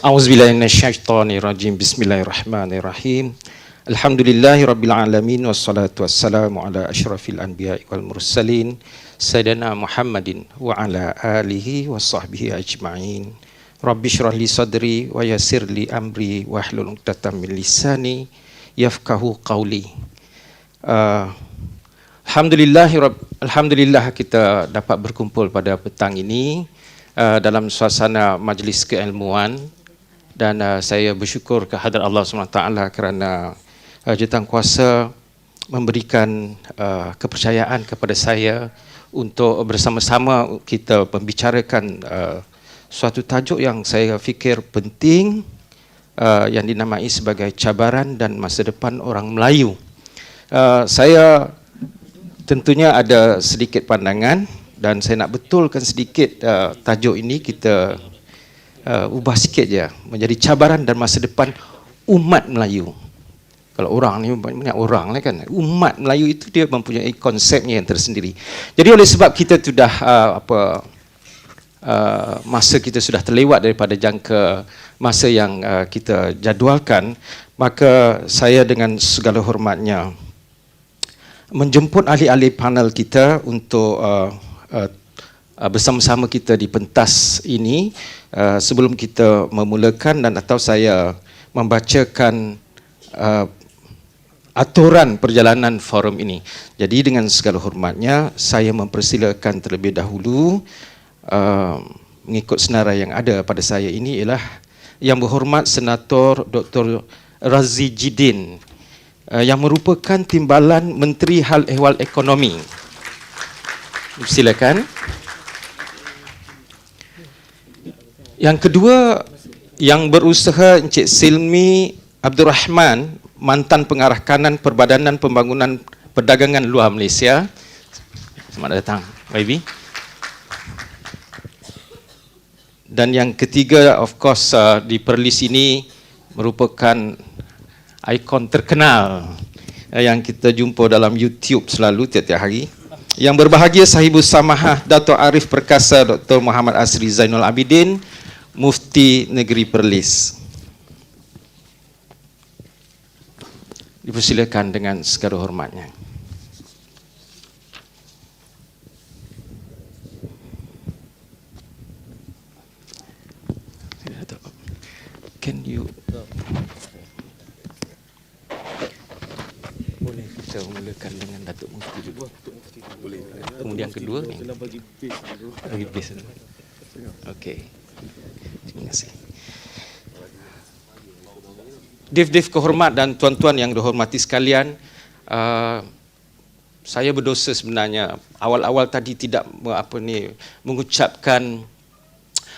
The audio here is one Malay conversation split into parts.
A'udzubillahi minasyaitonirrajim. Bismillahirrahmanirrahim. Alhamdulillahirabbil alamin wassalatu wassalamu ala asyrafil anbiya'i wal mursalin sayyidina Muhammadin wa ala alihi washabbihi ajma'in. Rabbi shrah li sadri wa yassir li amri wahlul 'uqdatam min lisani yafqahu qawli. Alhamdulillah kita dapat berkumpul pada petang ini dalam suasana majlis keilmuan, dan saya bersyukur kehadrat Allah SWT kerana Jawatankuasa memberikan kepercayaan kepada saya untuk bersama-sama kita membicarakan suatu tajuk yang saya fikir penting, yang dinamai sebagai cabaran dan masa depan orang Melayu. Saya tentunya ada sedikit pandangan dan saya nak betulkan sedikit tajuk ini, kita ubah sikit je menjadi cabaran dan masa depan umat Melayu. Kalau orang ni banyak orang lah kan, umat Melayu itu dia mempunyai konsepnya yang tersendiri. Jadi oleh sebab kita sudah masa kita sudah terlewat daripada jangka masa yang kita jadualkan, maka saya dengan segala hormatnya menjemput ahli-ahli panel kita untuk bersama-sama kita di pentas ini. Sebelum kita memulakan dan atau saya membacakan aturan perjalanan forum ini. Jadi dengan segala hormatnya saya mempersilakan terlebih dahulu mengikut senarai yang ada pada saya ini ialah Yang Berhormat Senator Dr. Razi Jidin, yang merupakan Timbalan Menteri Hal Ehwal Ekonomi. Silakan. Yang kedua, yang berusaha Encik Silmi Abdul Rahman, mantan pengarah kanan Perbadanan Pembangunan Perdagangan Luar Malaysia. Selamat datang, YB. Dan yang ketiga, of course, di Perlis ini merupakan ikon terkenal yang kita jumpa dalam YouTube selalu tiap-tiap hari. Yang berbahagia Sahibus Samahah Dato' Arif Perkasa Dr. Muhammad Asri Zainul Abidin, Mufti Negeri Perlis. Dipersilakan dengan segala hormatnya. Can you boleh kita mulakan dengan Datuk Mufti dulu. Boleh. Kemudian kedua ni. Bagi base. Okey. Terima kasih. Dev kehormat dan tuan-tuan yang dihormati sekalian, saya berdosa sebenarnya awal-awal tadi tidak mengucapkan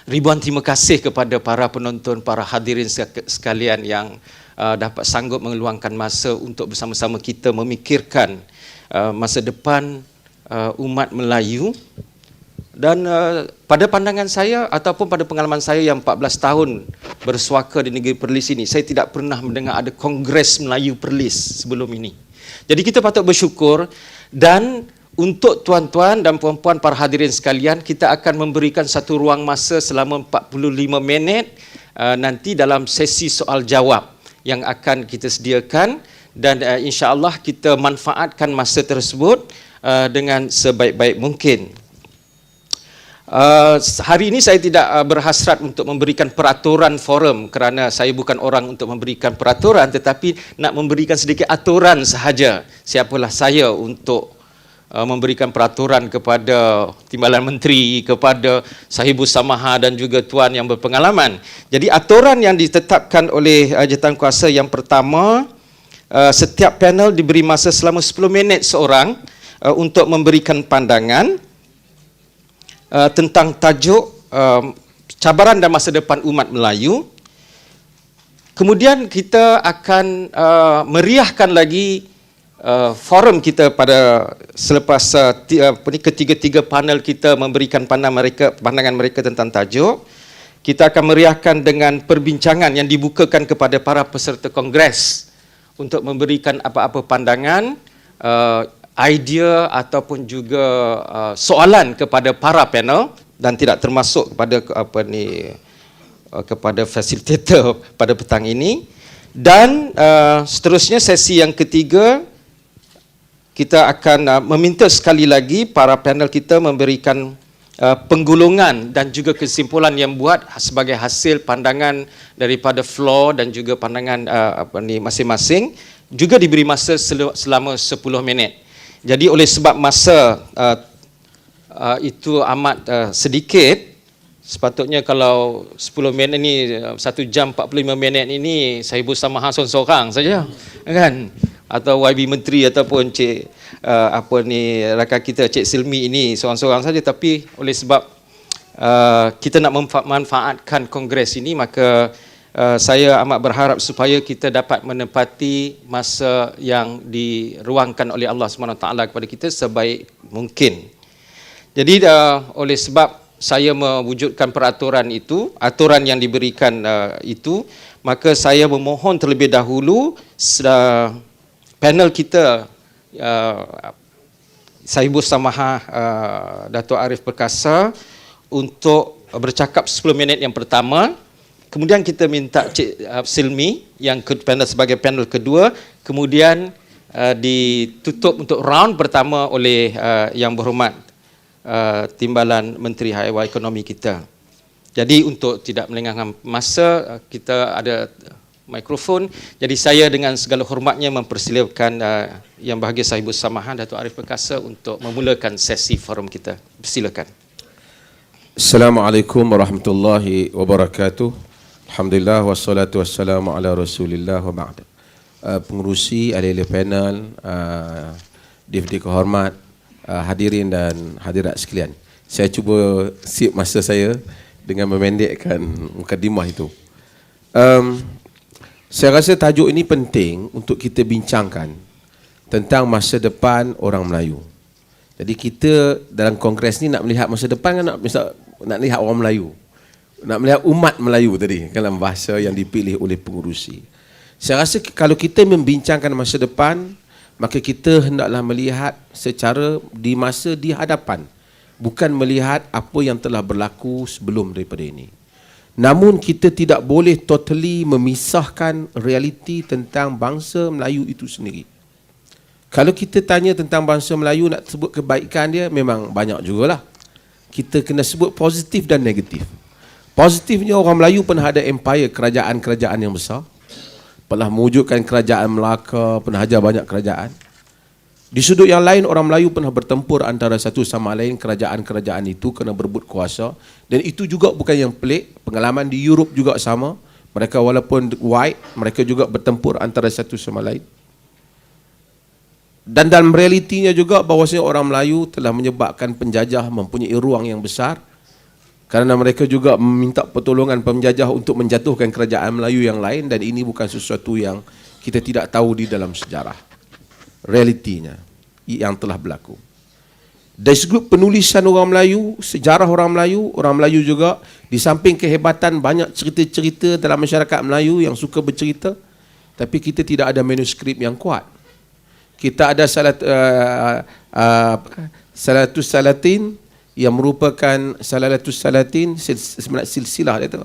ribuan terima kasih kepada para penonton, para hadirin sekalian yang dapat sanggup mengeluangkan masa untuk bersama-sama kita memikirkan masa depan umat Melayu. Dan pada pandangan saya ataupun pada pengalaman saya yang 14 tahun bersuaka di negeri Perlis ini, saya tidak pernah mendengar ada Kongres Melayu Perlis sebelum ini. Jadi kita patut bersyukur, dan untuk tuan-tuan dan puan-puan para hadirin sekalian, kita akan memberikan satu ruang masa selama 45 minit nanti dalam sesi soal jawab yang akan kita sediakan, dan insya-Allah kita manfaatkan masa tersebut dengan sebaik-baik mungkin. Hari ini saya tidak berhasrat untuk memberikan peraturan forum kerana saya bukan orang untuk memberikan peraturan, tetapi nak memberikan sedikit aturan sahaja. Siapalah saya untuk memberikan peraturan kepada Timbalan Menteri, kepada Sahibus Samahah dan juga tuan yang berpengalaman. Jadi aturan yang ditetapkan oleh Jawatankuasa yang pertama, setiap panel diberi masa selama 10 minit seorang untuk memberikan pandangan tentang tajuk cabaran dan masa depan umat Melayu. Kemudian kita akan meriahkan lagi forum kita pada selepas ketiga-tiga panel kita memberikan pandangan mereka tentang tajuk. Kita akan meriahkan dengan perbincangan yang dibukakan kepada para peserta kongres untuk memberikan apa-apa pandangan, idea ataupun juga soalan kepada para panel, dan tidak termasuk kepada kepada fasilitator pada petang ini. Dan seterusnya sesi yang ketiga, kita akan meminta sekali lagi para panel kita memberikan penggulungan dan juga kesimpulan yang buat sebagai hasil pandangan daripada floor dan juga pandangan masing-masing, juga diberi masa selama 10 minit. Jadi oleh sebab masa itu amat sedikit, sepatutnya kalau 10 minit ini, 1 jam 45 minit ini saya bersama seorang-seorang saja, kan? Atau YB Menteri ataupun Cik rakan kita Cik Silmi ini seorang-seorang saja. Tapi oleh sebab kita nak memanfaatkan kongres ini, maka saya amat berharap supaya kita dapat menepati masa yang diruangkan oleh Allah SWT kepada kita sebaik mungkin. Jadi oleh sebab saya mewujudkan peraturan itu, aturan yang diberikan itu, maka saya memohon terlebih dahulu panel kita, Sahibul Samahah Dato' Arif Perkasa, untuk bercakap 10 minit yang pertama. Kemudian kita minta Cik Silmi yang panel sebagai panel kedua, kemudian ditutup untuk round pertama oleh Yang Berhormat Timbalan Menteri Haiwan Ekonomi kita. Jadi untuk tidak melengahkan masa, kita ada mikrofon. Jadi saya dengan segala hormatnya mempersilakan Yang Bahagia Sahibul Samahah Dato' Arif Perkasa untuk memulakan sesi forum kita. Silakan. Assalamualaikum warahmatullahi wabarakatuh. Alhamdulillah wassalatu wassalamu ala Rasulillah wa ba'd. Pengerusi, ahli-ahli panel, deputi kehormat, hadirin dan hadirat sekalian. Saya cuba sip masa saya dengan memendekkan mukadimah itu. Saya rasa tajuk ini penting untuk kita bincangkan tentang masa depan orang Melayu. Jadi kita dalam kongres ni nak melihat masa depan kan, nak lihat orang Melayu. Nak melihat umat Melayu tadi, dalam bahasa yang dipilih oleh pengurusi. Saya rasa kalau kita membincangkan masa depan, maka kita hendaklah melihat secara di masa di hadapan, bukan melihat apa yang telah berlaku sebelum daripada ini. Namun kita tidak boleh totally memisahkan realiti tentang bangsa Melayu itu sendiri. Kalau kita tanya tentang bangsa Melayu, nak sebut kebaikan dia, memang banyak jugalah. Kita kena sebut positif dan negatif. Positifnya, orang Melayu pernah ada empire, kerajaan-kerajaan yang besar. Pernah mewujudkan kerajaan Melaka, pernah ajar banyak kerajaan. Di sudut yang lain, orang Melayu pernah bertempur antara satu sama lain, kerajaan-kerajaan itu kena berebut kuasa. Dan itu juga bukan yang pelik, pengalaman di Europe juga sama. Mereka walaupun white, mereka juga bertempur antara satu sama lain. Dan dalam realitinya juga bahawasanya orang Melayu telah menyebabkan penjajah mempunyai ruang yang besar, kerana mereka juga meminta pertolongan penjajah untuk menjatuhkan kerajaan Melayu yang lain, dan ini bukan sesuatu yang kita tidak tahu di dalam sejarah. Realitinya yang telah berlaku. Dari segi penulisan orang Melayu, sejarah orang Melayu juga, di samping kehebatan banyak cerita-cerita dalam masyarakat Melayu yang suka bercerita, tapi kita tidak ada manuskrip yang kuat. Kita ada Salatus Salatin yang merupakan Salatus Salatin, silsilah itu,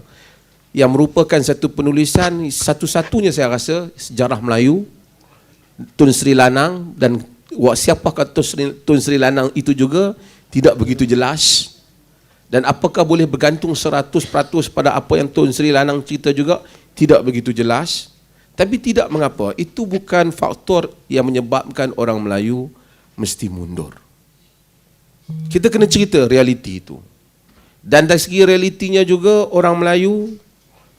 yang merupakan satu penulisan satu-satunya saya rasa sejarah Melayu, Tun Sri Lanang, dan siapakah Tun Sri Lanang itu juga tidak begitu jelas. Dan apakah boleh bergantung 100% pada apa yang Tun Sri Lanang cerita juga tidak begitu jelas. Tapi tidak mengapa, itu bukan faktor yang menyebabkan orang Melayu mesti mundur. Kita kena cerita realiti itu. Dan dari segi realitinya juga, orang Melayu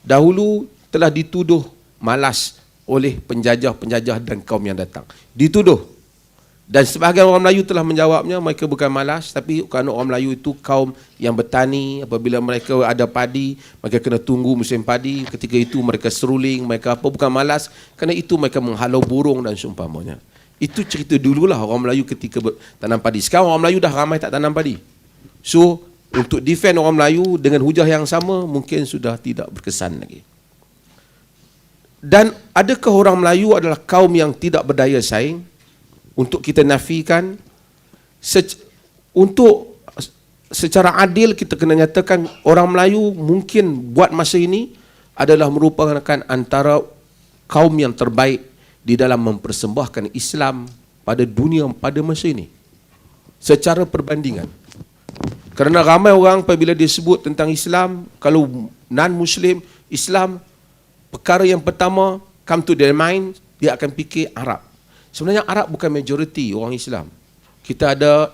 dahulu telah dituduh malas oleh penjajah-penjajah dan kaum yang datang. Dituduh. Dan sebahagian orang Melayu telah menjawabnya, mereka bukan malas, tapi kerana orang Melayu itu kaum yang bertani. Apabila mereka ada padi, mereka kena tunggu musim padi. Ketika itu mereka seruling, mereka apa, bukan malas. Kerana itu mereka menghalau burung dan seumpamanya. Itu cerita dululah orang Melayu ketika tanam padi. Sekarang orang Melayu dah ramai tak tanam padi. So, untuk defend orang Melayu dengan hujah yang sama, mungkin sudah tidak berkesan lagi. Dan adakah orang Melayu adalah kaum yang tidak berdaya saing? Untuk kita nafikan, untuk secara adil kita kena nyatakan orang Melayu mungkin buat masa ini adalah merupakan antara kaum yang terbaik di dalam mempersembahkan Islam pada dunia pada masa ini. Secara perbandingan. Kerana ramai orang apabila dia sebut tentang Islam, kalau non-Muslim, Islam, perkara yang pertama come to their mind, dia akan fikir Arab. Sebenarnya Arab bukan majoriti orang Islam. Kita ada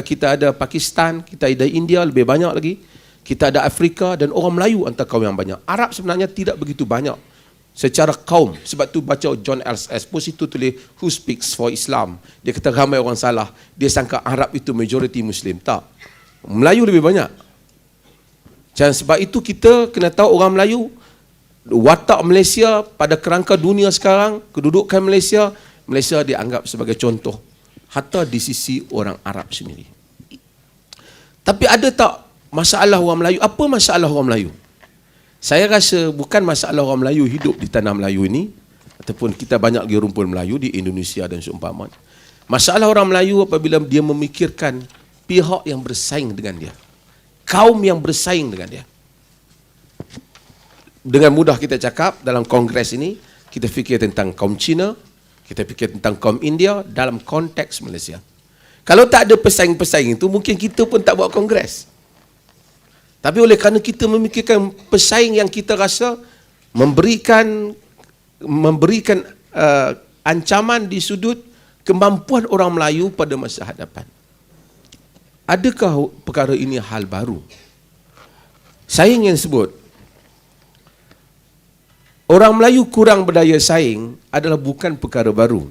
kita ada Pakistan, kita ada India lebih banyak lagi. Kita ada Afrika dan orang Melayu antara kaum yang banyak. Arab sebenarnya tidak begitu banyak secara kaum. Sebab tu baca John Esposito tulis Who Speaks for Islam. Dia kata ramai orang salah. Dia sangka Arab itu majoriti Muslim. Tak. Melayu lebih banyak. Dan sebab itu kita kena tahu orang Melayu, watak Malaysia pada kerangka dunia sekarang, kedudukan Malaysia dianggap sebagai contoh hatta di sisi orang Arab sendiri. Tapi ada tak masalah orang Melayu? Apa masalah orang Melayu? Saya rasa bukan masalah orang Melayu hidup di tanah Melayu ini, ataupun kita banyak lagi rumpun Melayu di Indonesia dan seumpamanya. Masalah orang Melayu apabila dia memikirkan pihak yang bersaing dengan dia, kaum yang bersaing dengan dia. Dengan mudah kita cakap dalam kongres ini, kita fikir tentang kaum Cina, kita fikir tentang kaum India dalam konteks Malaysia. Kalau tak ada pesaing-pesaing itu, mungkin kita pun tak buat kongres. Tapi oleh kerana kita memikirkan pesaing yang kita rasa memberikan ancaman di sudut kemampuan orang Melayu pada masa hadapan. Adakah perkara ini hal baru? Saya ingin sebut, orang Melayu kurang berdaya saing adalah bukan perkara baru.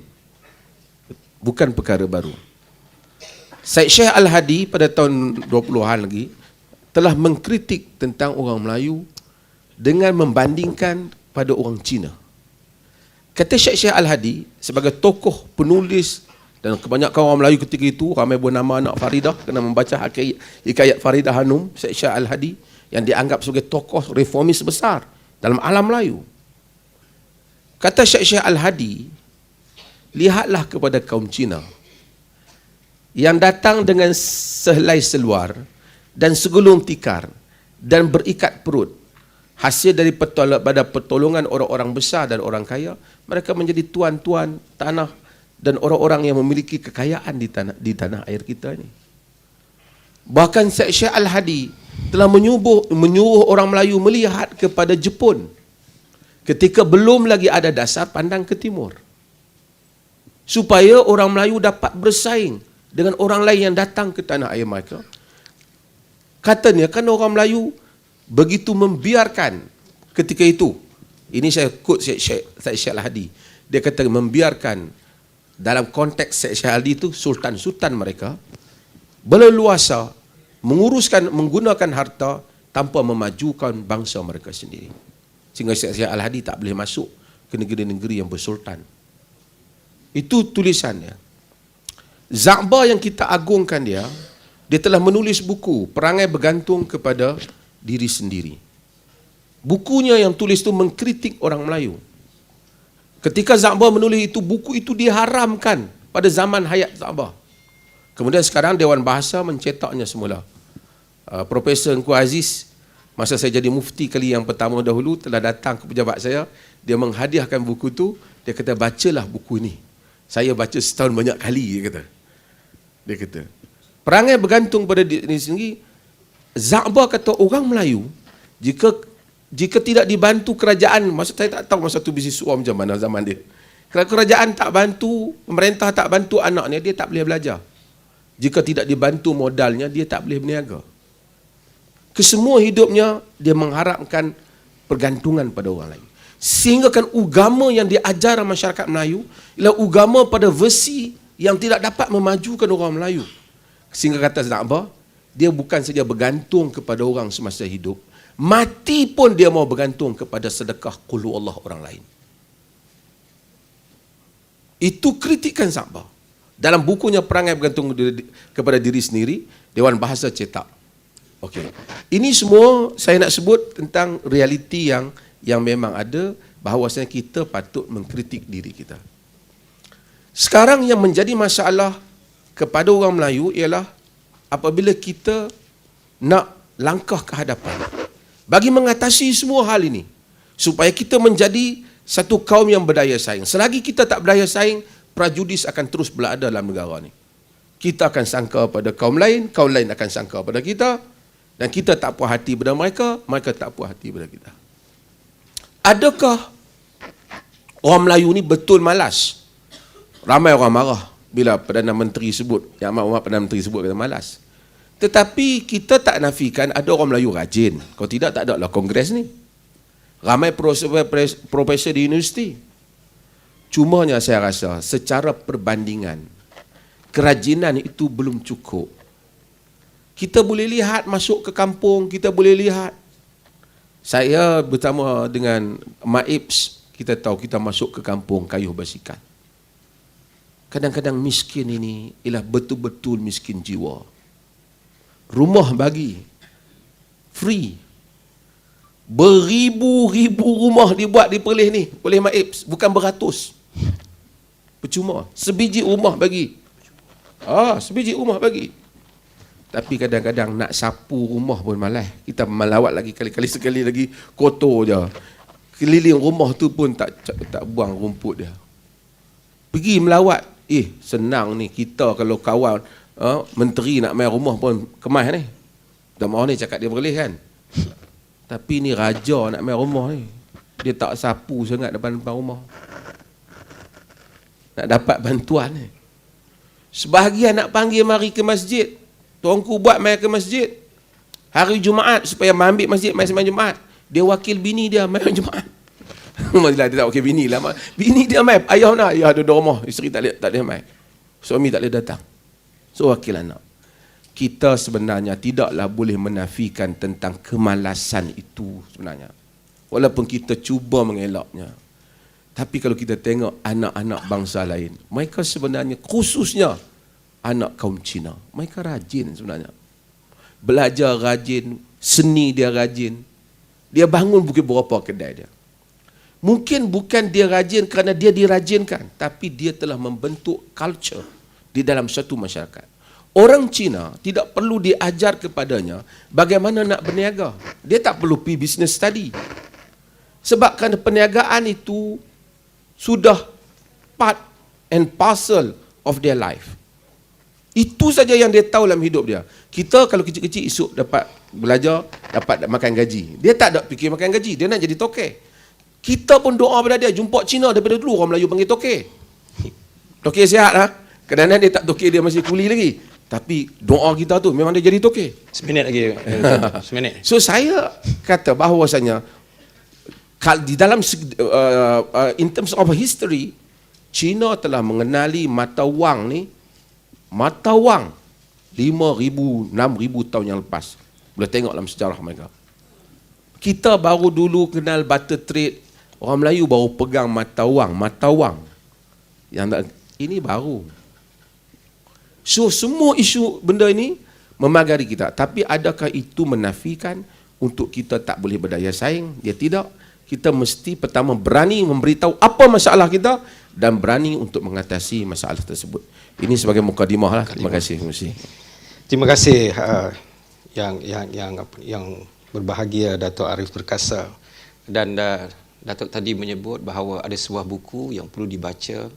Bukan perkara baru. Syed Sheikh Al-Hadi pada tahun 20-an lagi telah mengkritik tentang orang Melayu dengan membandingkan pada orang Cina. Kata Syed Sheikh Al-Hadi sebagai tokoh, penulis, dan kebanyakan orang Melayu ketika itu ramai bernama anak Faridah kena membaca hikayat Faridah Hanum, Syed Sheikh Al-Hadi yang dianggap sebagai tokoh reformis besar dalam alam Melayu. Kata Syed Sheikh Al-Hadi, lihatlah kepada kaum Cina yang datang dengan sehelai seluar dan segulung tikar dan berikat perut. Hasil dari pertolongan orang-orang besar dan orang kaya, mereka menjadi tuan-tuan tanah dan orang-orang yang memiliki kekayaan di tanah air kita ini. Bahkan Syekh Al-Hadi telah menyuruh orang Melayu melihat kepada Jepun ketika belum lagi ada dasar pandang ke timur, supaya orang Melayu dapat bersaing dengan orang lain yang datang ke tanah air mereka. Katanya kan orang Melayu begitu membiarkan ketika itu. Ini saya quote Syekh Al-Hadi. Dia kata membiarkan dalam konteks Syekh Al-Hadi itu sultan-sultan mereka berleluasa menggunakan harta tanpa memajukan bangsa mereka sendiri. Sehingga Syekh Al-Hadi tak boleh masuk ke negeri-negeri yang bersultan. Itu tulisannya. Za'ba yang kita agungkan dia telah menulis buku Perangai Bergantung kepada Diri Sendiri. Bukunya yang tulis itu mengkritik orang Melayu. Ketika Za'ba menulis itu, buku itu diharamkan pada zaman hayat Za'ba. Kemudian sekarang Dewan Bahasa mencetaknya semula. Profesor Engku Aziz, masa saya jadi mufti kali yang pertama dahulu, telah datang ke pejabat saya. Dia menghadiahkan buku itu. Dia kata, bacalah buku ini. Saya baca setahun banyak kali, dia kata. Perangai Bergantung pada diri sendiri. Za'ba kata orang Melayu, jika tidak dibantu kerajaan, maksud saya tak tahu masa tu bisnis suam macam mana zaman dia. Kalau kerajaan tak bantu, pemerintah tak bantu anaknya, dia tak boleh belajar. Jika tidak dibantu modalnya, dia tak boleh berniaga. Kesemua hidupnya, dia mengharapkan pergantungan pada orang lain. Sehingga kan agama yang diajar masyarakat Melayu ialah agama pada versi yang tidak dapat memajukan orang Melayu. Sehingga kata Za'ba, dia bukan saja bergantung kepada orang semasa hidup, mati pun dia mau bergantung kepada sedekah qul huwallah orang lain. Itu kritikan Za'ba. Dalam bukunya Perangai Bergantung kepada Diri Sendiri, Dewan Bahasa cetak. Okey. Ini semua saya nak sebut tentang realiti yang memang ada, bahawasanya kita patut mengkritik diri kita. Sekarang yang menjadi masalah kepada orang Melayu ialah apabila kita nak langkah ke hadapan bagi mengatasi semua hal ini, supaya kita menjadi satu kaum yang berdaya saing. Selagi kita tak berdaya saing, prejudis akan terus berada dalam negara ni. Kita akan sangka pada kaum lain akan sangka pada kita, dan kita tak puas hati pada mereka, mereka tak puas hati pada kita. Adakah orang Melayu ni betul malas? Ramai orang marah bila Perdana Menteri sebut, Yang Amat Hormat Perdana Menteri sebut kata malas. Tetapi kita tak nafikan ada orang Melayu rajin. Kalau tidak, tak ada lah kongres ni. Ramai profesor di universiti. Cumanya saya rasa secara perbandingan, kerajinan itu belum cukup. Kita boleh lihat masuk ke kampung, kita boleh lihat. Saya bersama dengan Mak Ips, kita tahu kita masuk ke kampung Kayuh Basikal. Kadang-kadang miskin ini ialah betul-betul miskin jiwa. Rumah bagi free. Beribu-ribu rumah dibuat di Perlis ni oleh Mak Ips, bukan beratus. Percuma. Sebiji rumah bagi. Sebiji rumah bagi. Tapi kadang-kadang nak sapu rumah pun malas. Kita melawat lagi kali-kali sekali lagi, kotor je. Keliling rumah tu pun tak buang rumput dia. Pergi melawat. Senang ni kita kalau kawan menteri nak main rumah pun kemas ni. Dan orang ni cakap dia Perlis kan. Tapi ni raja nak main rumah ni. Dia tak sapu sangat depan-depan rumah. Nak dapat bantuan ni. Sebahagian nak panggil mari ke masjid. Tuanku buat main ke masjid. Hari Jumaat supaya ambil masjid main sembang Jumaat. Dia wakil bini dia main Jumaat. Dia tak wakil bini lah. Bini dia main. Ayah nak. Ayah ada rumah. Isteri tak boleh main. Suami tak boleh datang. So wakil anak. Kita sebenarnya tidaklah boleh menafikan tentang kemalasan itu sebenarnya. Walaupun kita cuba mengelaknya. Tapi kalau kita tengok anak-anak bangsa lain, mereka sebenarnya, khususnya anak kaum Cina, mereka rajin sebenarnya. Belajar rajin, seni dia rajin. Dia bangun bukan berapa kedai dia. Mungkin bukan dia rajin kerana dia dirajinkan, tapi dia telah membentuk culture di dalam satu masyarakat. Orang Cina tidak perlu diajar kepadanya bagaimana nak berniaga. Dia tak perlu pergi business study. Sebab kerana perniagaan itu sudah part and parcel of their life. Itu saja yang dia tahu dalam hidup dia. Kita kalau kecil-kecil esok dapat belajar, dapat makan gaji. Dia tak ada fikir makan gaji, dia nak jadi tokek. Kita pun doa pada dia, jumpa Cina daripada dulu orang Melayu panggil tokek. Tokek sihat lah. Kadang-kadang dia tak tokek, dia masih kuli lagi. Tapi doa kita tu memang dia jadi tokek. Seminit lagi. Seminit. So saya kata bahawasanya di dalam in terms of history, Cina telah mengenali mata wang ni, mata wang 5,000, 6,000 tahun yang lepas. Boleh tengok dalam sejarah mereka. Kita baru dulu kenal barter trade. Orang Melayu baru pegang mata wang. Yang ini baru. So semua isu benda ini memagari kita. Tapi adakah itu menafikan untuk kita tak boleh berdaya saing? Dia tidak. Kita mesti pertama berani memberitahu apa masalah kita dan berani untuk mengatasi masalah tersebut. Ini sebagai mukadimah lah. Terima kasih. Terima kasih yang berbahagia Datuk Arif Perkasa. Dan Datuk tadi menyebut bahawa ada sebuah buku yang perlu dibaca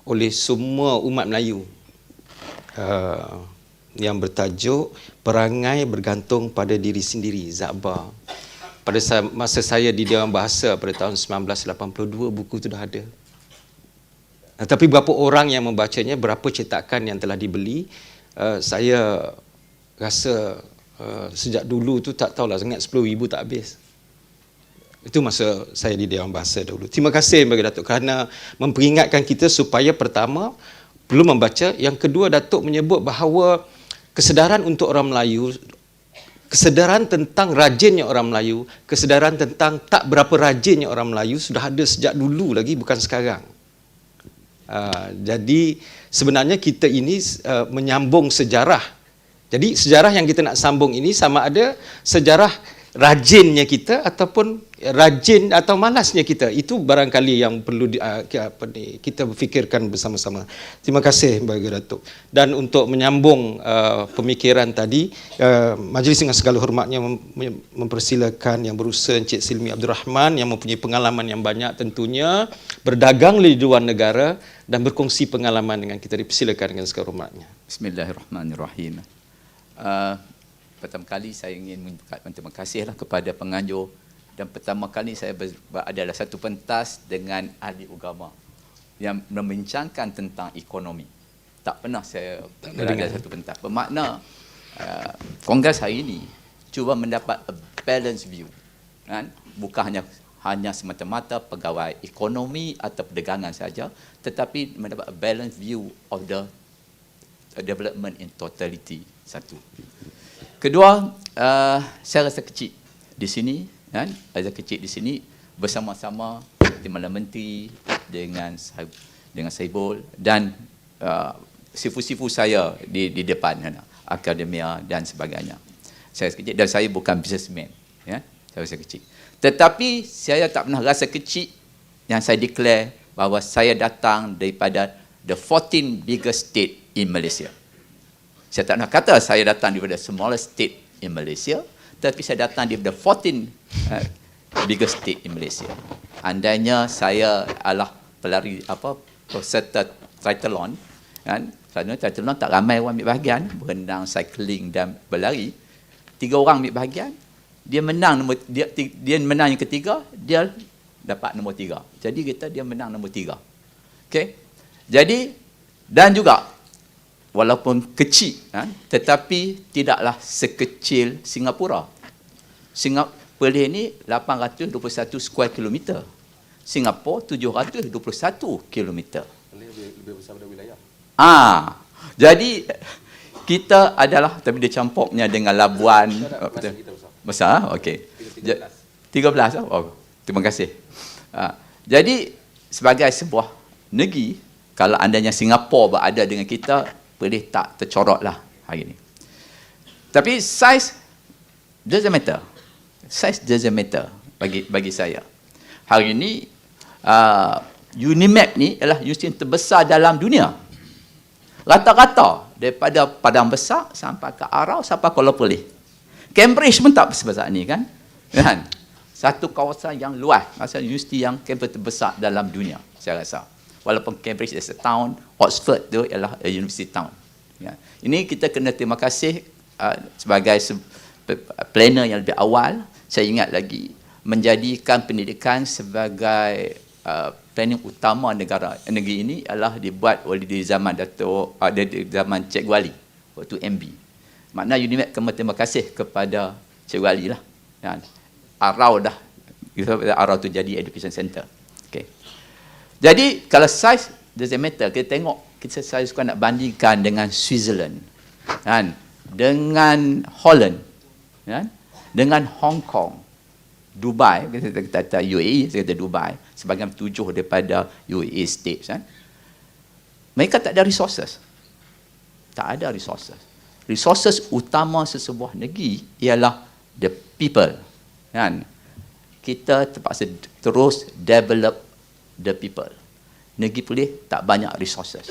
oleh semua umat Melayu yang bertajuk Perangai Bergantung pada Diri Sendiri, Zakbar. Pada masa saya di Dewan Bahasa pada tahun 1982, buku itu dah ada. Tapi berapa orang yang membacanya, berapa cetakan yang telah dibeli, saya rasa sejak dulu tu tak tahulah, sangat 10,000 tak habis. Itu masa saya di Dewan Bahasa dulu. Terima kasih bagi Datuk kerana memperingatkan kita supaya pertama belum membaca. Yang kedua, Datuk menyebut bahawa kesedaran untuk orang Melayu, kesedaran tentang rajinnya orang Melayu, kesedaran tentang tak berapa rajinnya orang Melayu sudah ada sejak dulu lagi, bukan sekarang. Jadi sebenarnya kita ini menyambung sejarah. Jadi sejarah yang kita nak sambung ini sama ada sejarah rajinnya kita ataupun rajin atau malasnya kita. Itu barangkali yang perlu kita fikirkan bersama-sama. Terima kasih bagi Datuk. Dan untuk menyambung pemikiran tadi, majlis dengan segala hormatnya mempersilakan Yang Berusaha Encik Silmi Abdul Rahman yang mempunyai pengalaman yang banyak tentunya, berdagang di luar negara dan berkongsi pengalaman dengan kita. Dipersilakan dengan segala hormatnya. Bismillahirrahmanirrahim. Pertama kali saya ingin mengucapkan terima kasihlah kepada penganjur, dan pertama kali saya adalah satu pentas dengan ahli agama yang membincangkan tentang ekonomi. Tak pernah saya berada satu pentas. Bermakna kongres hari ini cuba mendapat a balanced view, kan? Bukan hanya semata-mata pegawai ekonomi atau perdagangan saja, tetapi mendapat a balanced view of the development in totality. Satu. Kedua, saya rasa kecil di sini, kan? Rasa kecil di sini bersama-sama Timbalan Menteri dengan Saibul dan sifu-sifu saya di depan, kan? Akademia dan sebagainya. Saya rasa kecil dan saya bukan businessman, ya. Saya rasa kecil. Tetapi saya tak pernah rasa kecil yang saya declare bahawa saya datang daripada the 14 biggest state in Malaysia. Saya tak nak kata saya datang daripada smallest state in Malaysia, tapi saya datang daripada 14 biggest state in Malaysia. Andainya saya adalah pelari peserta triathlon, kan? Triathlon tak ramai orang ambil bahagian, berenang, cycling dan berlari. 3 orang ambil bahagian, dia menang yang ketiga, dia dapat nombor 3. Jadi kita dia menang nombor 3. Okey. Jadi dan juga walaupun kecil, tetapi tidaklah sekecil Singapura. Perlis ni 821 square kilometer. Singapura 721 kilometer. Lebih besar pada wilayah. Jadi kita adalah, tapi dia campurnya dengan Labuan. Besar? Okey. 13. Oh, terima kasih. Jadi sebagai sebuah negeri, kalau andainya Singapura berada dengan kita, boleh tak tercorotlah hari ini. Tapi size doesn't matter. Size doesn't matter bagi saya. Hari ini Unimap ni adalah universiti terbesar dalam dunia. Rata-rata daripada Padang Besar sampai ke Arau sampai Kuala Perlis. Cambridge pun tak sebesar ni, kan? Satu kawasan yang luas, maksudnya universiti yang kampus terbesar dalam dunia, saya rasa. Walaupun Cambridge is a town, Oxford tu ialah a university town. Ya. Ini kita kena terima kasih sebagai planner yang lebih awal. Saya ingat lagi menjadikan pendidikan sebagai planning utama negeri ini adalah dibuat oleh di zaman di zaman Cik Wali waktu MB. Makna Unimap kena terima kasih kepada Cik Wali lah. Ya. Arau tu jadi education center. Okay. Jadi kalau size doesn't matter, kita tengok saya suka nak bandingkan dengan Switzerland, kan? Dengan Holland, kan? Dengan Hong Kong, Dubai, kita kata UAE, saya kata Dubai, sebagai 7 daripada UAE states, kan? Mereka tak ada resources. Tak ada resources. Resources utama sesebuah negeri ialah the people, kan? Kita terpaksa terus develop the people. Negeri boleh tak banyak resources,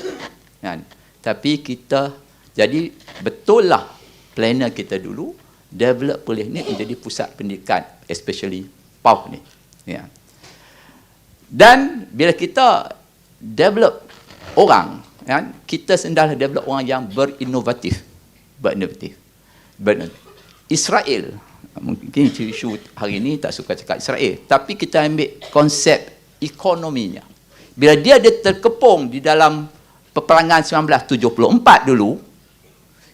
kan? Tapi kita jadi betul lah planner kita dulu develop boleh ni menjadi pusat pendidikan, especially PAUH ni, ya. Dan bila kita develop orang, kan, kita sendalah develop orang yang berinovatif. Israel, mungkin isu hari ini tak suka cakap Israel, tapi kita ambil konsep ekonominya. Bila dia terkepung di dalam peperangan 1974 dulu,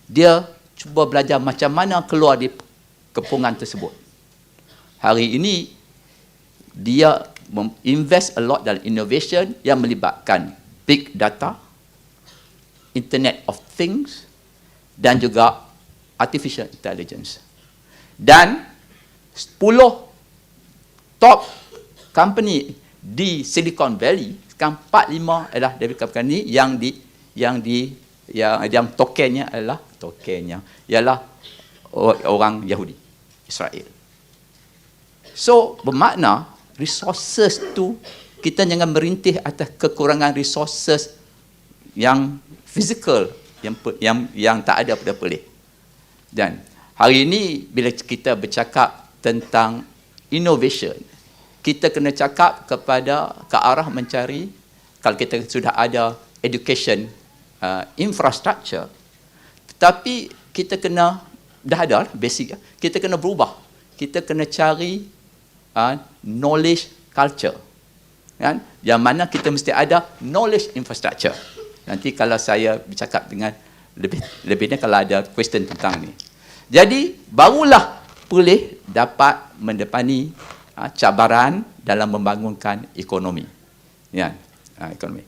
dia cuba belajar macam mana keluar di kepungan tersebut. Hari ini, dia invest a lot dalam innovation yang melibatkan big data, Internet of Things, dan juga artificial intelligence. Dan 10 top company di Silicon Valley, sekarang 4-5 adalah dari company yang tokennya ialah orang Yahudi, Israel. So bermakna resources tu kita jangan merintih atas kekurangan resources yang fizikal yang tak ada pada pelih. Dan hari ini bila kita bercakap tentang innovation, kita kena cakap ke arah mencari, kalau kita sudah ada education infrastructure, tetapi kita kena, dah ada basic, kita kena berubah. Kita kena cari knowledge culture. Kan? Yang mana kita mesti ada knowledge infrastructure. Nanti kalau saya bercakap dengan lebihnya kalau ada question tentang ni. Jadi barulah boleh dapat mendepani cabaran dalam membangunkan ekonomi. Ya, ekonomi.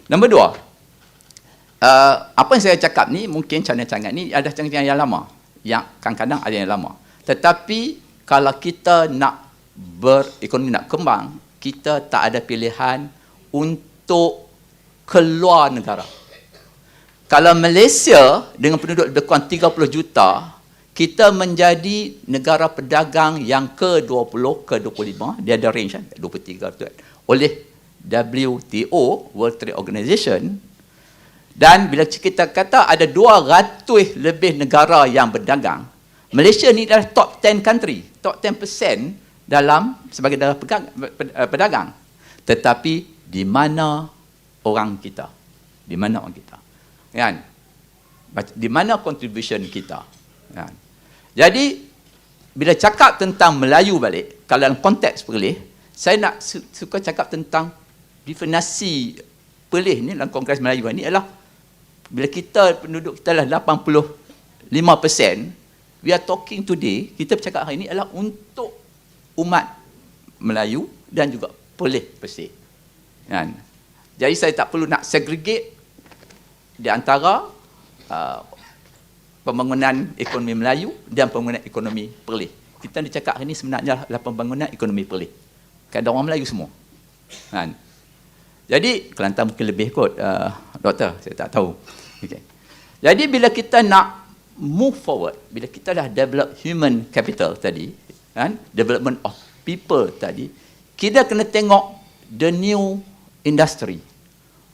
Nombor dua, apa yang saya cakap ni mungkin canggih-canggih ni ada canggih yang lama, yang kadang-kadang ada yang lama. Tetapi kalau kita nak berekonomi, nak kembang, kita tak ada pilihan untuk keluar negara. Kalau Malaysia dengan penduduk lebih kurang 30 juta, kita menjadi negara pedagang yang ke-20, ke-25, dia ada range kan, 23 tu, oleh WTO, World Trade Organization. Dan bila kita kata ada 200 lebih negara yang berdagang, Malaysia ni adalah top 10 country, top 10% sebagai negara pedagang. Tetapi di mana orang kita? Di mana orang kita? Kan? Di mana contribution kita? Kan? Jadi bila cakap tentang Melayu balik, kalau dalam konteks Perlis, saya nak suka cakap tentang definisi Perlis ni dalam Kongres Melayu ni adalah bila kita penduduk kita adalah 85%, we are talking today, kita bercakap hari ini adalah untuk umat Melayu dan juga Perlis bersih. Kan? Jadi saya tak perlu nak segregate di antara pembangunan ekonomi Melayu dan pembangunan ekonomi Perlis. Kita nak cakap hari ini sebenarnya adalah pembangunan ekonomi Perlis. Kan ada orang Melayu semua. Kan? Jadi Kelantan mungkin lebih kot, doktor, saya tak tahu. Okay. Jadi bila kita nak move forward, bila kita dah develop human capital tadi, kan? Development of people tadi, kita kena tengok the new industry.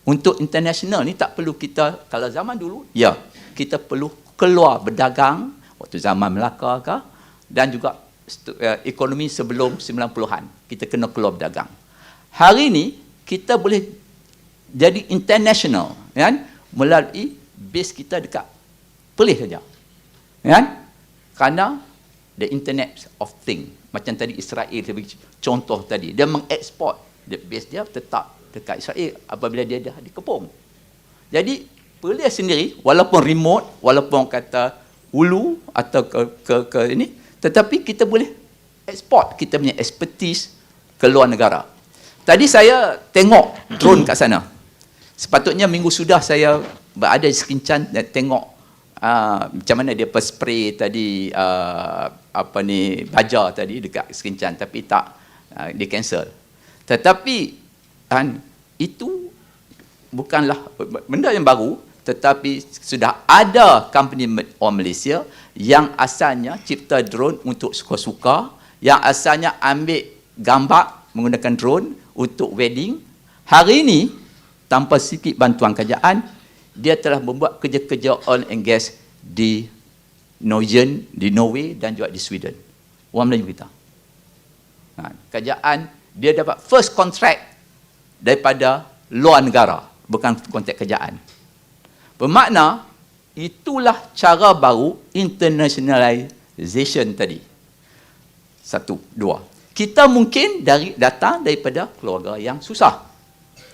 Untuk international ni tak perlu kita, kalau zaman dulu, ya, kita perlu keluar berdagang, waktu zaman Melaka ke, dan juga ekonomi sebelum 90-an, kita kena keluar berdagang. Hari ini, kita boleh jadi international, kan? Melalui base kita dekat Perlis saja. Kan? Karena the internet of thing, macam tadi Israel sebagai contoh tadi, dia mengeksport, base dia tetap dekat Israel apabila dia dah dikepung. Jadi Perlis sendiri walaupun remote, walaupun kata hulu atau ke ini, tetapi kita boleh ekspor kita punya expertise ke luar negara. Tadi saya tengok drone kat sana. Sepatutnya minggu sudah saya berada di Sekincan dan tengok macam mana dia spray tadi baja tadi dekat Sekincan, tapi tak di cancel. Tetapi itu bukanlah benda yang baru, tetapi sudah ada company orang Malaysia yang asalnya cipta drone untuk suka-suka, yang asalnya ambil gambar menggunakan drone untuk wedding. Hari ini tanpa sikit bantuan kerajaan, dia telah membuat kerja-kerja oil and gas di Norway dan juga di Sweden. Orang Melayu kita. Kerajaan dia dapat first contract daripada luar negara, bukan kontrak kerajaan. Bermakna itulah cara baru internationalization tadi. Satu, dua. Kita mungkin datang daripada keluarga yang susah.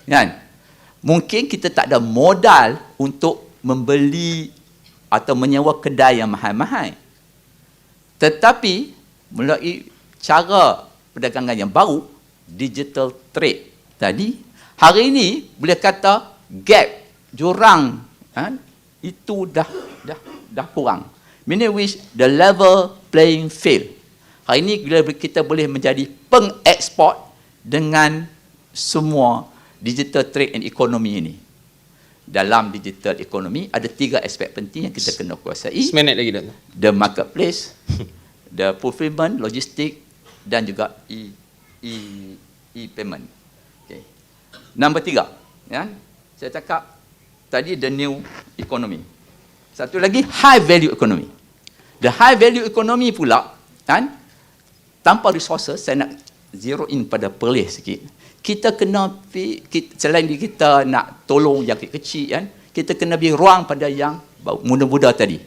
Kan? Mungkin kita tak ada modal untuk membeli atau menyewa kedai yang mahal-mahal. Tetapi melalui cara perdagangan yang baru, digital trade tadi, hari ini boleh kata gap, jurang, itu dah kurang. Meaning which the level playing field. Hari ini kita boleh menjadi pengeksport dengan semua digital trade and economy ini. Dalam digital economy ada 3 aspek penting yang kita kena kuasai. Seminit lagi, Doktor. The marketplace, the fulfillment, logistik, dan juga e-payment. Okay. Nombor 3, ya. Saya cakap tadi the new economy. Satu lagi high value economy. The high value economy pula, kan, tanpa resources, saya nak zero in pada Perlis sikit. Kita kena selain kita nak tolong yang kecil, kan, kita kena beri ruang pada yang muda-muda tadi,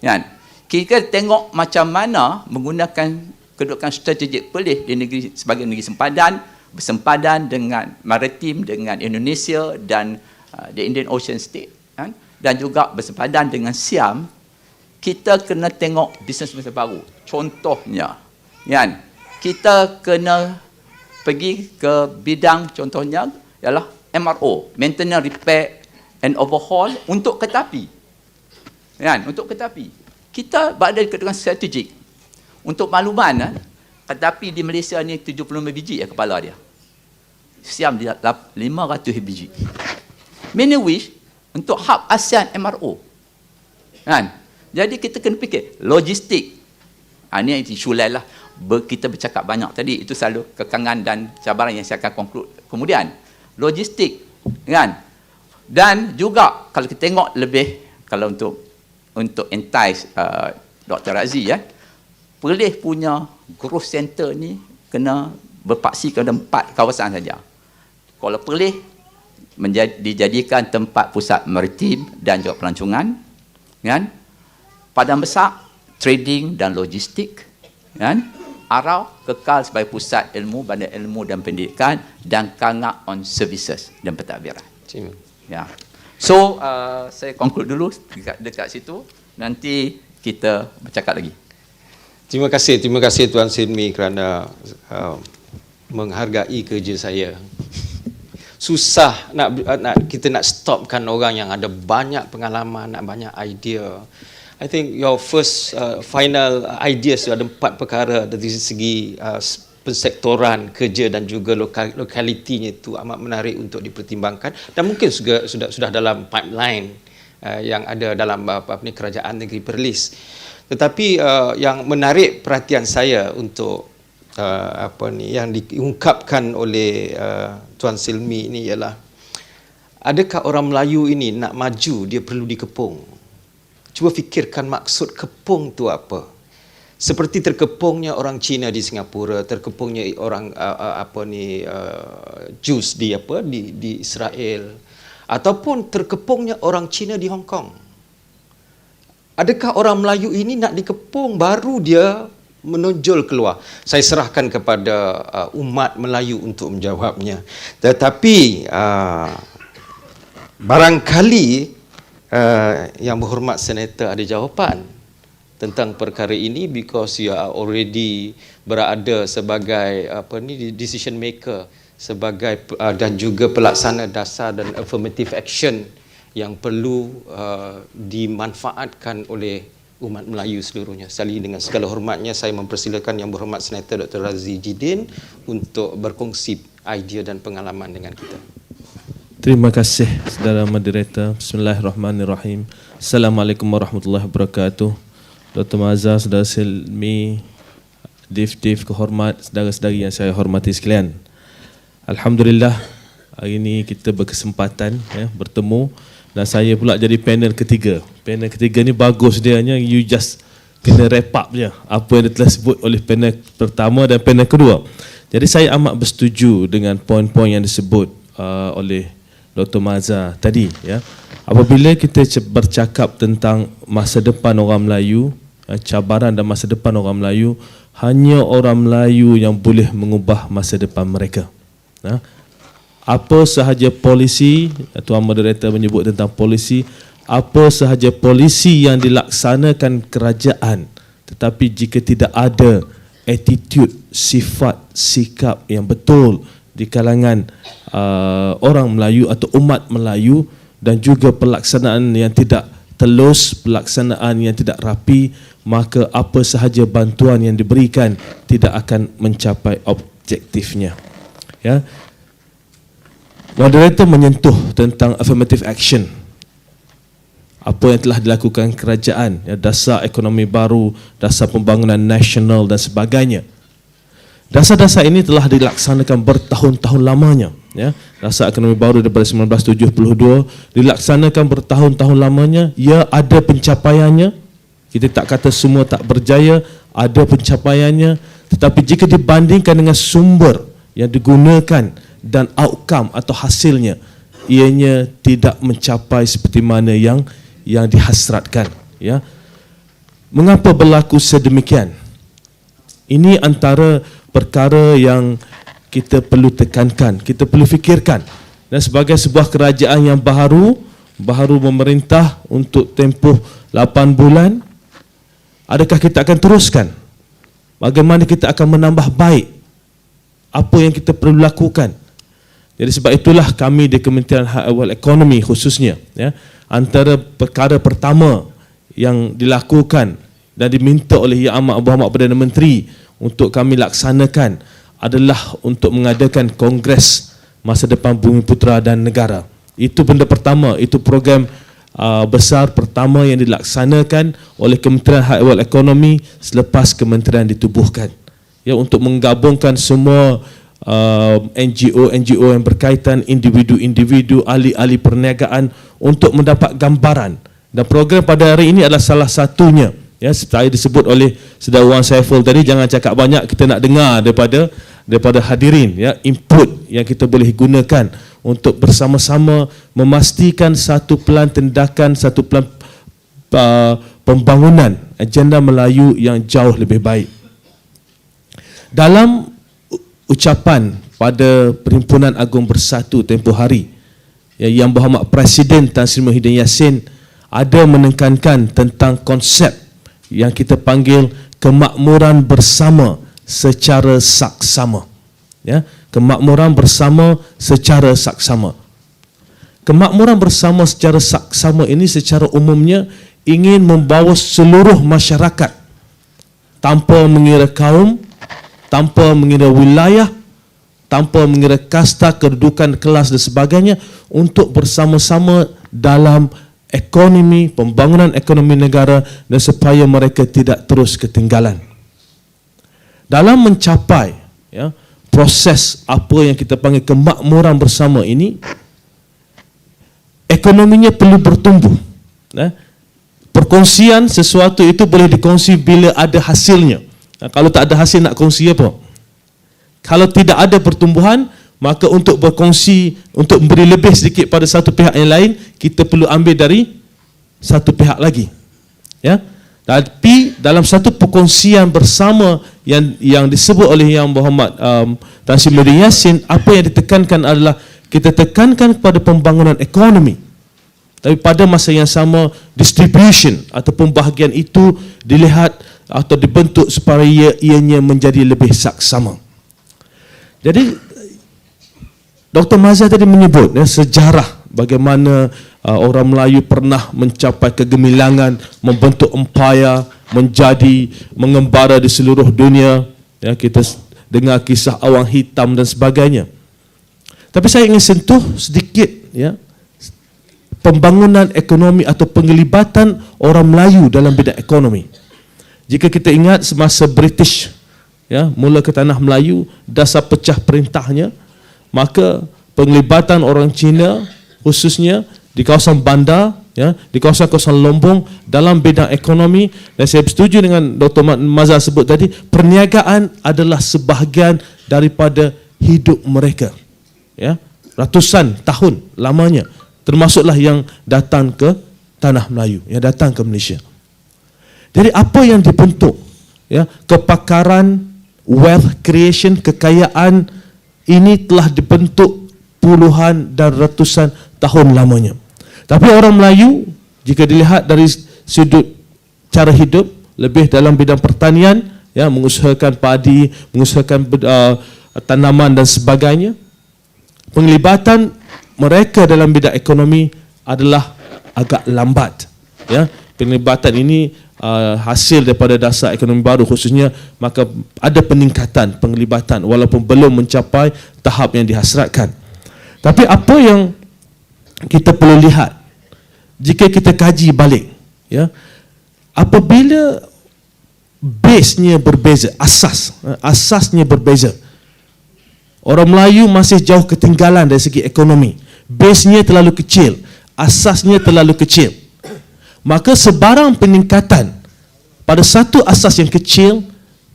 kan. Kita tengok macam mana menggunakan kedudukan strategik Perlis di negeri sebagai negeri sempadan, bersempadan dengan maritim, dengan Indonesia dan the Indian Ocean State, kan, dan juga bersempadan dengan Siam. Kita kena tengok bisnes baru. Contohnya, kan, kita kena pergi ke bidang, contohnya ialah MRO, maintenance, repair and overhaul untuk kereta api, kan, untuk kereta api. Kita berada di kedudukan strategik. Untuk makluman, kereta api di Malaysia ni 75 biji kepala dia. Siam dia 500 biji. Many wish untuk hub ASEAN MRO, kan. Jadi kita kena fikir logistik. Ini isu lain lah. Kita bercakap banyak tadi, itu selalu kekangan dan cabaran yang saya akan conclude. Kemudian logistik, kan, dan juga kalau kita tengok lebih, kalau untuk entice Dr. Razi, ya, Perlis punya growth center ni kena berpaksi kepada 4 kawasan saja. Kalau Perlis dijadikan tempat pusat maritim dan juga pelancongan, kan, Padang Besar trading dan logistik, kan, Arau kekal sebagai pusat ilmu, bandar ilmu dan pendidikan, dan Kangak on services dan pentadbiran. Ya. So saya conclude dulu dekat situ, nanti kita bercakap lagi. Terima kasih Tuan Silmi kerana menghargai kerja saya. Susah kita nak stopkan orang yang ada banyak pengalaman, nak banyak idea. I think your first final ideas ada 4 perkara dari segi pensektoran kerja dan juga lokalitinya itu amat menarik untuk dipertimbangkan, dan mungkin sudah dalam pipeline yang ada dalam kerajaan negeri Perlis. Tetapi yang menarik perhatian saya untuk yang diungkapkan oleh Tuan Silmi ini ialah, adakah orang Melayu ini nak maju dia perlu dikepung? Cuba fikirkan maksud kepung tu apa. Seperti terkepungnya orang Cina di Singapura, terkepungnya orang Jews di Israel, ataupun terkepungnya orang Cina di Hong Kong. Adakah orang Melayu ini nak dikepung baru dia menonjol keluar? Saya serahkan kepada umat Melayu untuk menjawabnya. Tetapi barangkali Yang Berhormat Senator ada jawapan tentang perkara ini, because you are already berada sebagai decision maker, sebagai dan juga pelaksana dasar dan affirmative action yang perlu dimanfaatkan oleh umat Melayu seluruhnya. Sekali dengan segala hormatnya, saya mempersilakan Yang Berhormat Senator Dr. Razi Jidin untuk berkongsi idea dan pengalaman dengan kita. Terima kasih saudara moderator. Bismillahirrahmanirrahim. Assalamualaikum warahmatullahi wabarakatuh. Dr. Mazhar, saudara Silmi, Div kehormat, saudara-saudari yang saya hormati sekalian. Alhamdulillah, hari ini kita berkesempatan bertemu, dan saya pula jadi panel ketiga. Panel ketiga ni bagus dia, you just kena wrap up je apa yang telah sebut oleh panel pertama dan panel kedua. Jadi saya amat bersetuju dengan poin-poin yang disebut oleh Dr. Mazhar tadi, ya. Apabila kita bercakap tentang masa depan orang Melayu, cabaran dan masa depan orang Melayu, hanya orang Melayu yang boleh mengubah masa depan mereka. Apa sahaja polisi, Tuan Moderator menyebut tentang polisi, apa sahaja polisi yang dilaksanakan kerajaan, tetapi jika tidak ada attitude, sifat, sikap yang betul di kalangan orang Melayu atau umat Melayu, dan juga pelaksanaan yang tidak telus, pelaksanaan yang tidak rapi, maka apa sahaja bantuan yang diberikan tidak akan mencapai objektifnya. Ya. Moderator menyentuh tentang affirmative action. Apa yang telah dilakukan kerajaan, ya, dasar ekonomi baru, dasar pembangunan nasional dan sebagainya. Dasar-dasar ini telah dilaksanakan bertahun-tahun lamanya. Ya, dasar ekonomi baru daripada 1972 dilaksanakan bertahun-tahun lamanya. Ya, ada pencapaiannya. Kita tak kata semua tak berjaya, ada pencapaiannya. Tetapi jika dibandingkan dengan sumber yang digunakan dan outcome atau hasilnya, ianya tidak mencapai seperti mana yang dihasratkan. Ya, mengapa berlaku sedemikian? Ini antara perkara yang kita perlu tekankan, kita perlu fikirkan. Dan sebagai sebuah kerajaan yang baru memerintah untuk tempoh 8 bulan, adakah kita akan teruskan? Bagaimana kita akan menambah baik? Apa yang kita perlu lakukan? Jadi sebab itulah kami di Kementerian Hak Ehwal Ekonomi khususnya, ya, antara perkara pertama yang dilakukan dan diminta oleh Yang Amat Berhormat Perdana Menteri untuk kami laksanakan adalah untuk mengadakan Kongres Masa Depan Bumiputera dan Negara. Itu benda pertama, itu program besar pertama yang dilaksanakan oleh Kementerian Hak Ehwal Ekonomi selepas kementerian ditubuhkan. Ya, untuk menggabungkan semua NGO yang berkaitan, individu-individu, ahli-ahli perniagaan untuk mendapat gambaran. Dan program pada hari ini adalah salah satunya. Ya, seperti disebut oleh Saudara Wan Saiful tadi, jangan cakap banyak, kita nak dengar daripada hadirin, ya, input yang kita boleh gunakan untuk bersama-sama memastikan satu pelan tindakan, satu pelan pembangunan agenda Melayu yang jauh lebih baik. Dalam ucapan pada Perhimpunan Agung Bersatu tempoh hari, Yang Berhormat Presiden Tan Sri Muhyiddin Yassin ada menekankan tentang konsep yang kita panggil kemakmuran bersama secara saksama. Ya, kemakmuran bersama secara saksama. Kemakmuran bersama secara saksama ini secara umumnya ingin membawa seluruh masyarakat tanpa mengira kaum, tanpa mengira wilayah, tanpa mengira kasta, kedudukan, kelas dan sebagainya, untuk bersama-sama dalam ekonomi, pembangunan ekonomi negara, dan supaya mereka tidak terus ketinggalan. Dalam mencapai, ya, proses apa yang kita panggil kemakmuran bersama ini, ekonominya perlu bertumbuh. Perkongsian sesuatu itu boleh dikongsi bila ada hasilnya. Kalau tak ada hasil, nak kongsi apa? Kalau tidak ada pertumbuhan, maka untuk berkongsi, untuk memberi lebih sedikit pada satu pihak yang lain, kita perlu ambil dari satu pihak lagi. Ya. Tapi dalam satu perkongsian bersama yang disebut oleh Yang Berhormat Tan Sri Muhyiddin Yassin, apa yang ditekankan adalah kita tekankan kepada pembangunan ekonomi. Tapi pada masa yang sama, distribution atau pembahagian itu dilihat atau dibentuk supaya ianya menjadi lebih saksama. Jadi Dr. Mazhar tadi menyebut, ya, sejarah bagaimana orang Melayu pernah mencapai kegemilangan, membentuk empayar, mengembara di seluruh dunia. Ya, kita dengar kisah Awang Hitam dan sebagainya. Tapi saya ingin sentuh sedikit, ya, pembangunan ekonomi atau penglibatan orang Melayu dalam bidang ekonomi. Jika kita ingat semasa British, ya, mula ke tanah Melayu, dasar pecah perintahnya, maka penglibatan orang Cina khususnya di kawasan bandar, ya, di kawasan-kawasan Lombong dalam bidang ekonomi. Dan saya bersetuju dengan Dr. Mazhar sebut tadi, perniagaan adalah sebahagian daripada hidup mereka. Ya, ratusan tahun lamanya, termasuklah yang datang ke tanah Melayu, yang datang ke Malaysia. Jadi apa yang dibentuk, ya, kepakaran, wealth creation, kekayaan ini telah dibentuk puluhan dan ratusan tahun lamanya. Tapi orang Melayu, jika dilihat dari sudut cara hidup, lebih dalam bidang pertanian, ya, mengusahakan padi, mengusahakan tanaman dan sebagainya, penglibatan mereka dalam bidang ekonomi adalah agak lambat. Ya, penglibatan ini hasil daripada dasar ekonomi baru khususnya, maka ada peningkatan penglibatan walaupun belum mencapai tahap yang dihasratkan. Tapi apa yang kita perlu lihat jika kita kaji balik, ya, apabila base-nya berbeza, asasnya berbeza. Orang Melayu masih jauh ketinggalan dari segi ekonomi. Base-nya terlalu kecil, asasnya terlalu kecil. Maka sebarang peningkatan pada satu asas yang kecil,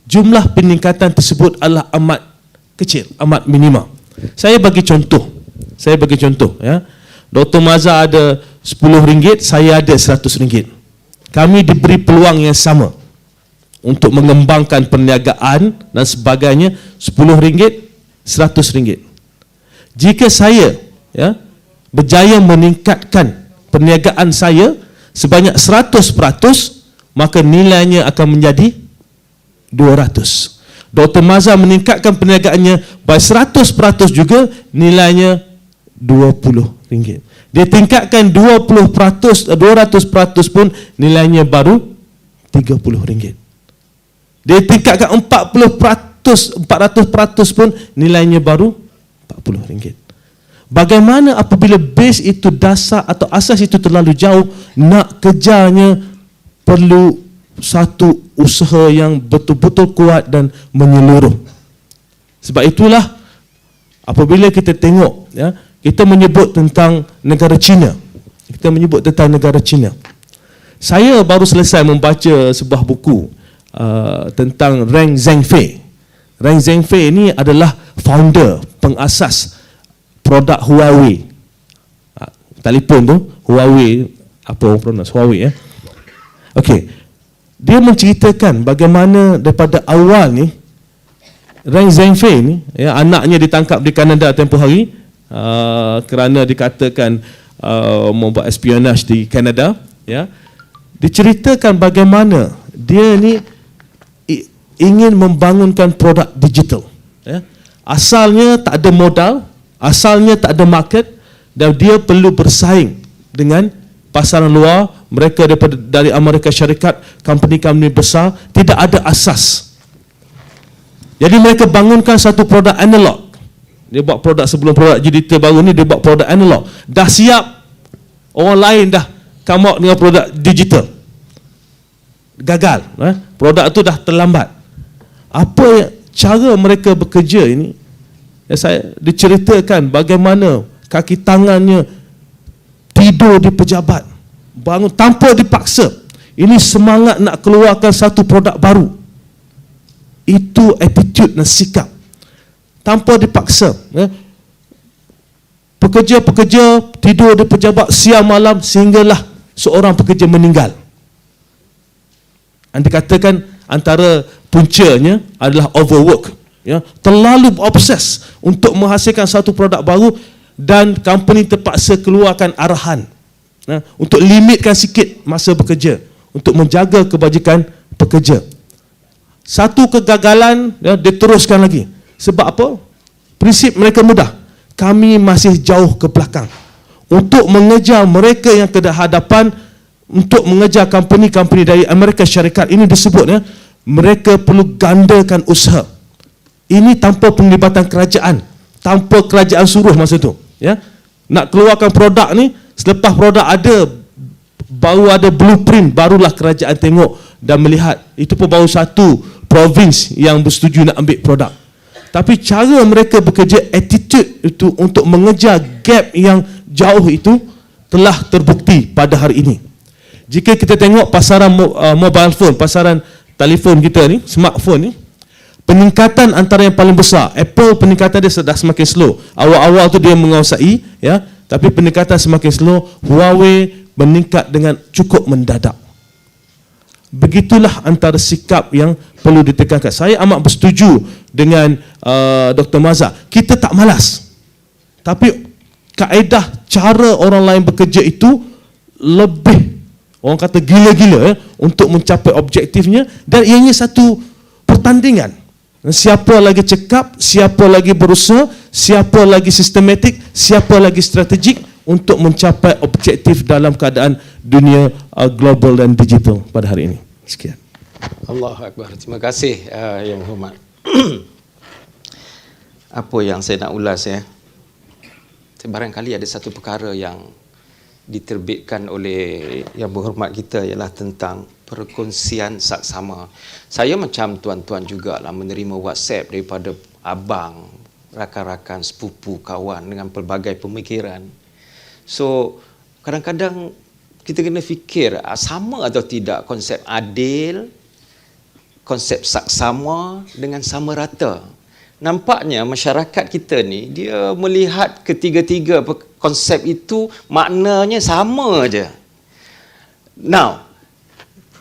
jumlah peningkatan tersebut adalah amat kecil, amat minima. Saya bagi contoh ya. Dr. Maza ada RM10, saya ada RM100. Kami diberi peluang yang sama untuk mengembangkan perniagaan dan sebagainya. RM10, RM100. Jika saya berjaya meningkatkan perniagaan saya sebanyak 100%, maka nilainya akan menjadi 200. Dr. Maza meningkatkan perniagaannya by 100% juga, nilainya RM20. Dia tingkatkan 200% pun, nilainya baru RM30. Dia tingkatkan 400% pun, nilainya baru RM40. Bagaimana apabila base itu, dasar atau asas itu terlalu jauh, nak kejarnya perlu satu usaha yang betul-betul kuat dan menyeluruh. Sebab itulah apabila kita tengok, kita menyebut tentang negara China. Saya baru selesai membaca sebuah buku tentang Ren Zhengfei. Ren Zhengfei ini adalah founder, pengasas produk Huawei. Telefon tu Huawei, apa orang pronounce Huawei Okey. Dia menceritakan bagaimana daripada awal ni Ren Zhengfei ni, anaknya ditangkap di Kanada tempoh hari kerana dikatakan membuat espionage di Kanada, diceritakan bagaimana dia ni ingin membangunkan produk digital. Asalnya tak ada modal, asalnya tak ada market, dan dia perlu bersaing dengan pasaran luar. Mereka dari Amerika Syarikat, company-company besar, tidak ada asas. Jadi mereka bangunkan satu produk analog. Dia buat produk sebelum produk digital baru ni, dia buat produk analog. Dah siap, orang lain dah come out dengan produk digital. Gagal. Produk tu dah terlambat. Apa cara mereka bekerja ini? Saya diceritakan bagaimana kaki tangannya tidur di pejabat, bangun tanpa dipaksa. Ini semangat nak keluarkan satu produk baru. Itu attitude dan sikap, tanpa dipaksa. Pekerja-pekerja tidur di pejabat siang malam sehinggalah seorang pekerja meninggal. Dan dikatakan antara puncanya adalah overwork. Terlalu obses untuk menghasilkan satu produk baru, dan company terpaksa keluarkan arahan untuk limitkan sikit masa bekerja, untuk menjaga kebajikan pekerja. Satu kegagalan, dia teruskan lagi. Sebab apa? Prinsip mereka mudah. Kami masih jauh ke belakang. Untuk mengejar mereka yang ke hadapan, untuk mengejar company-company dari Amerika Syarikat ini disebut, mereka perlu gandakan usaha. Ini tanpa penglibatan kerajaan, tanpa kerajaan suruh masa tu. Nak keluarkan produk ni, selepas produk ada, baru ada blueprint, barulah kerajaan tengok dan melihat. Itu pun baru satu province yang bersetuju nak ambil produk. Tapi cara mereka bekerja, attitude itu untuk mengejar gap yang jauh itu telah terbukti pada hari ini. Jika kita tengok pasaran mobile phone, pasaran telefon kita ni, smartphone ni, peningkatan antara yang paling besar. Apple peningkatan dia sudah semakin slow. Awal-awal tu dia menguasai, tapi peningkatan semakin slow. Huawei meningkat dengan cukup mendadak. Begitulah antara sikap yang perlu ditekankan. Saya amat bersetuju dengan Dr. Maza. Kita tak malas, tapi kaedah cara orang lain bekerja itu lebih, orang kata gila-gila, untuk mencapai objektifnya. Dan ianya satu pertandingan. Siapa lagi cekap, siapa lagi berusaha, siapa lagi sistematik, siapa lagi strategik untuk mencapai objektif dalam keadaan dunia global dan digital pada hari ini. Sekian. Allahu Akbar. Terima kasih Yang Berhormat. Apa yang saya nak ulas barangkali ada satu perkara yang diterbitkan oleh Yang Berhormat kita, ialah tentang perkongsian saksama. Saya macam tuan-tuan jugalah menerima WhatsApp daripada abang, rakan-rakan, sepupu, kawan dengan pelbagai pemikiran. So, kadang-kadang kita kena fikir sama atau tidak konsep adil, konsep saksama dengan sama rata. Nampaknya masyarakat kita ni dia melihat ketiga-tiga konsep itu maknanya sama aja. Now,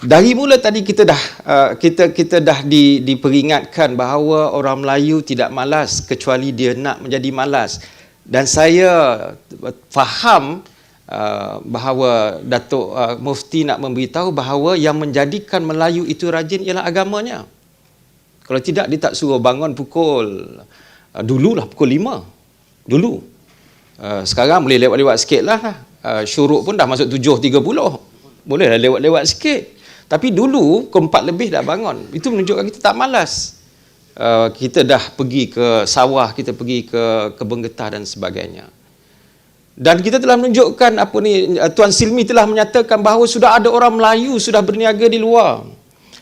dari mula tadi kita dah diperingatkan bahawa orang Melayu tidak malas kecuali dia nak menjadi malas. Dan saya faham bahawa Datuk Mufti nak memberitahu bahawa yang menjadikan Melayu itu rajin ialah agamanya. Kalau tidak, dia tak suruh bangun pukul dululah pukul 5 dulu. Sekarang boleh lewat-lewat sikit lah. Syuruk pun dah masuk 7.30, boleh lah lewat-lewat sikit. Tapi dulu pukul 4 lebih dah bangun. Itu menunjukkan kita tak malas. Kita dah pergi ke sawah, kita pergi ke kebun getah dan sebagainya. Dan kita telah menunjukkan Tuan Silmi telah menyatakan bahawa sudah ada orang Melayu sudah berniaga di luar.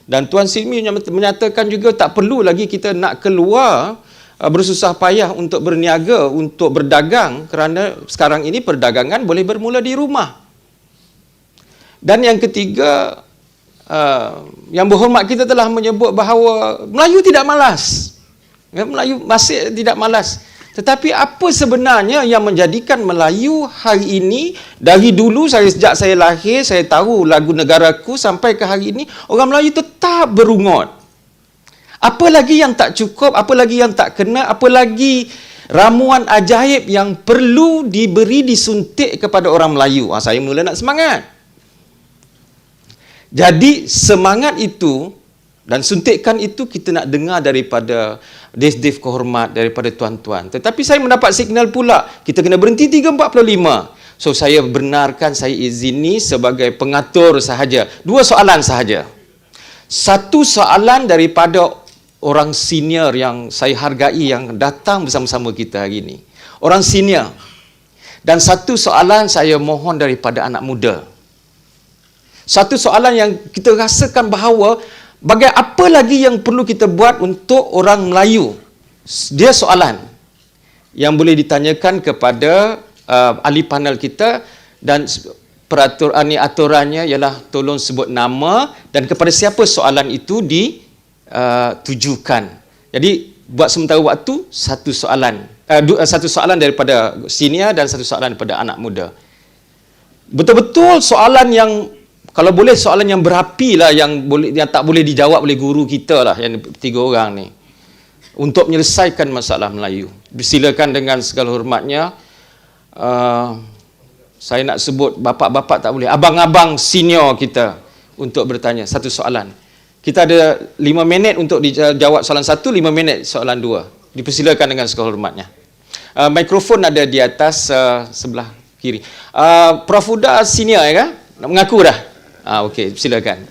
Dan Tuan Silmi menyatakan juga tak perlu lagi kita nak keluar bersusah payah untuk berniaga, untuk berdagang, kerana sekarang ini perdagangan boleh bermula di rumah. Dan yang ketiga, Yang Berhormat kita telah menyebut bahawa Melayu tidak malas. Melayu masih tidak malas. Tetapi apa sebenarnya yang menjadikan Melayu hari ini, dari dulu sejak saya lahir, saya tahu lagu negaraku sampai ke hari ini, orang Melayu tetap berungut. Apa lagi yang tak cukup, apa lagi yang tak kena, apa lagi ramuan ajaib yang perlu diberi, disuntik kepada orang Melayu. Saya mula nak semangat. Jadi semangat itu dan suntikan itu kita nak dengar daripada Dev Kehormat, daripada tuan-tuan. Tetapi saya mendapat signal pula, kita kena berhenti 3.45. So saya benarkan, saya izini sebagai pengatur sahaja. 2 soalan sahaja. Satu soalan daripada orang senior yang saya hargai, yang datang bersama-sama kita hari ini. Orang senior. Dan satu soalan saya mohon daripada anak muda. Satu soalan yang kita rasakan bahawa apa lagi yang perlu kita buat untuk orang Melayu. Dia soalan yang boleh ditanyakan kepada ahli panel kita, dan aturannya ialah tolong sebut nama dan kepada siapa soalan itu ditujukan. Jadi buat sementara waktu satu soalan daripada senior dan satu soalan daripada anak muda. Betul-betul soalan yang, kalau boleh soalan yang berapi lah, yang tak boleh dijawab oleh guru kita lah, yang 3 orang ni, untuk menyelesaikan masalah Melayu. Silakan dengan segala hormatnya. Saya nak sebut bapak-bapak tak boleh, abang-abang senior kita untuk bertanya satu soalan. Kita ada 5 minit untuk dijawab soalan 1, 5 minit soalan 2. Dipersilakan dengan segala hormatnya. Mikrofon ada di atas sebelah kiri. Prof Huda senior ya kan? Nak mengaku dah? Okey, silakan.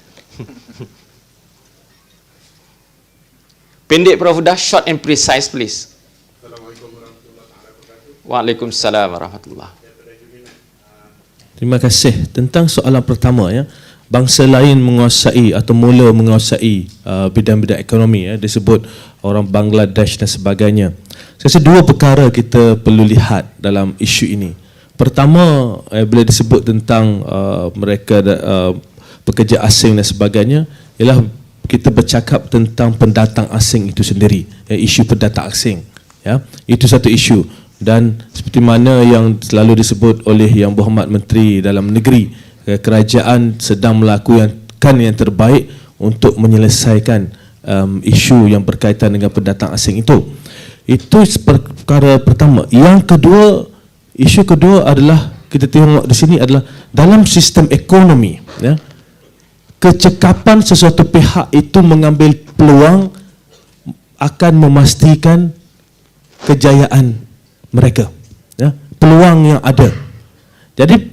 Pendek Prof Huda, short and precise please. Assalamualaikum warahmatullahi wabarakatuh. Waalaikumsalam warahmatullahi. Terima kasih. Tentang soalan pertama ya, bangsa lain menguasai atau mula menguasai bidang-bidang ekonomi ya, disebut orang Bangladesh dan sebagainya. Saya rasa 2 perkara kita perlu lihat dalam isu ini. Pertama, bila disebut tentang mereka pekerja asing dan sebagainya, ialah kita bercakap tentang pendatang asing itu sendiri, isu pendatang asing ya. Itu satu isu, dan seperti mana yang selalu disebut oleh Yang Berhormat Menteri Dalam Negeri, kerajaan sedang melakukan yang terbaik untuk menyelesaikan isu yang berkaitan dengan pendatang asing itu. Itu perkara pertama. Yang kedua, isu kedua adalah, kita tengok di sini adalah dalam sistem ekonomi ya, kecekapan sesuatu pihak itu mengambil peluang akan memastikan kejayaan mereka ya, peluang yang ada. Jadi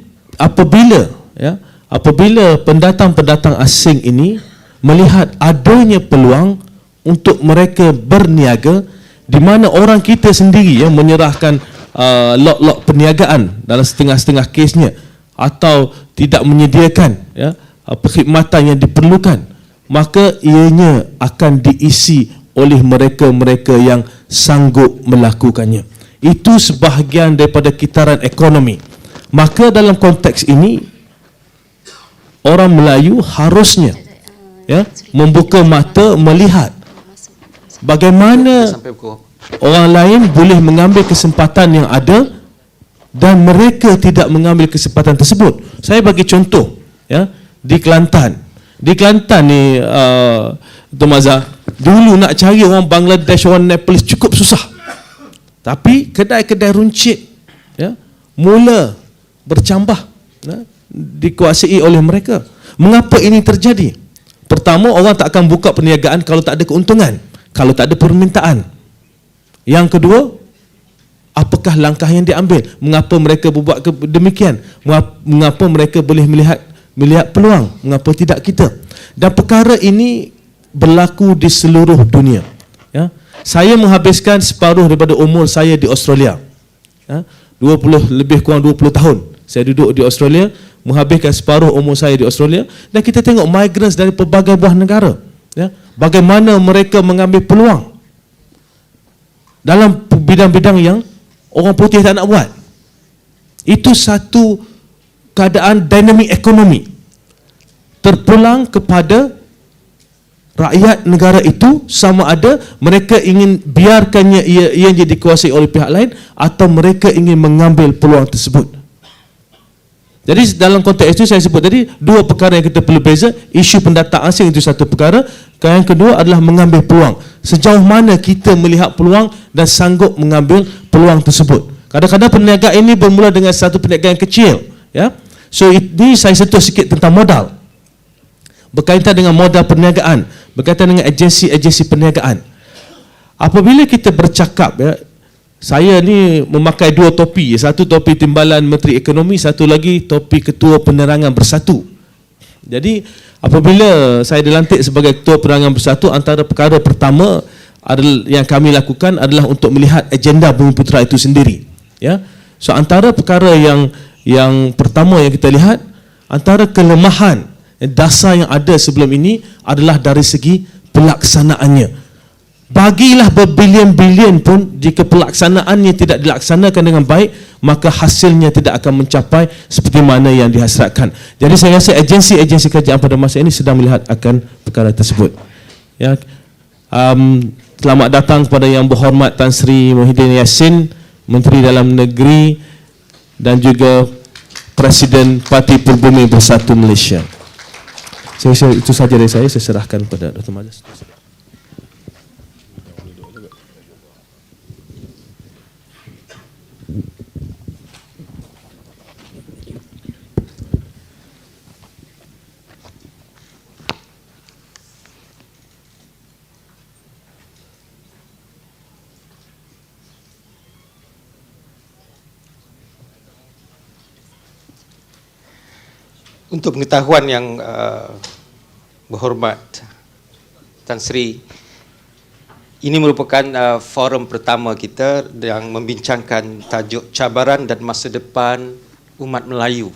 apabila pendatang-pendatang asing ini melihat adanya peluang untuk mereka berniaga, di mana orang kita sendiri yang menyerahkan lot-lot perniagaan dalam setengah-setengah kesnya, atau tidak menyediakan ya, perkhidmatan yang diperlukan, maka ianya akan diisi oleh mereka-mereka yang sanggup melakukannya. Itu sebahagian daripada kitaran ekonomi. Maka dalam konteks ini, orang Melayu harusnya membuka mata melihat bagaimana Sampai pukul orang lain boleh mengambil kesempatan yang ada dan mereka tidak mengambil kesempatan tersebut. Saya bagi contoh, di Kelantan. Di Kelantan ni, Tuan Mazhar, dulu nak cari orang Bangladesh, orang Nepal cukup susah. Tapi kedai-kedai runcit mula bercambah, dikuasai oleh mereka. Mengapa ini terjadi? Pertama, orang tak akan buka perniagaan kalau tak ada keuntungan, kalau tak ada permintaan. Yang kedua, apakah langkah yang diambil? Mengapa mereka berbuat demikian? Mengapa mereka boleh melihat peluang? Mengapa tidak kita? Dan perkara ini berlaku di seluruh dunia. Saya menghabiskan separuh daripada umur saya di Australia. 20 lebih kurang 20 tahun saya duduk di Australia, menghabiskan separuh umur saya di Australia, dan kita tengok migrants dari pelbagai buah negara. Bagaimana mereka mengambil peluang dalam bidang-bidang yang orang putih tak nak buat. Itu satu keadaan dinamik ekonomi. Terpulang kepada rakyat negara itu, sama ada mereka ingin biarkannya ia jadi dikuasai oleh pihak lain atau mereka ingin mengambil peluang tersebut. Jadi dalam konteks itu saya sebut tadi dua perkara yang kita perlu beza. Isu pendatang asing itu satu perkara, yang kedua adalah mengambil peluang. Sejauh mana kita melihat peluang dan sanggup mengambil peluang tersebut. Kadang-kadang perniagaan ini bermula dengan satu perniagaan yang kecil, So ini saya sentuh sikit tentang modal. Berkaitan dengan modal perniagaan, berkaitan dengan agensi-agensi perniagaan. Apabila kita bercakap, saya ni memakai dua topi, satu topi timbalan Menteri Ekonomi, satu lagi topi Ketua Penerangan Bersatu. Jadi apabila saya dilantik sebagai Ketua Penerangan Bersatu, antara perkara pertama yang kami lakukan adalah untuk melihat agenda Bumiputera itu sendiri. So antara perkara yang pertama yang kita lihat, antara kelemahan dasar yang ada sebelum ini adalah dari segi pelaksanaannya. Bagilah berbilion-bilion pun, jika pelaksanaannya tidak dilaksanakan dengan baik, maka hasilnya tidak akan mencapai seperti mana yang dihasratkan. Jadi saya rasa agensi-agensi kerajaan pada masa ini sedang melihat akan perkara tersebut. Selamat datang kepada Yang Berhormat Tan Sri Muhyiddin Yassin, Menteri Dalam Negeri dan juga Presiden Parti Perbumi Bersatu Malaysia. Itu saja dari saya serahkan kepada Dr. Mazhar. Untuk pengetahuan yang berhormat Tan Sri, ini merupakan forum pertama kita yang membincangkan tajuk cabaran dan masa depan umat Melayu.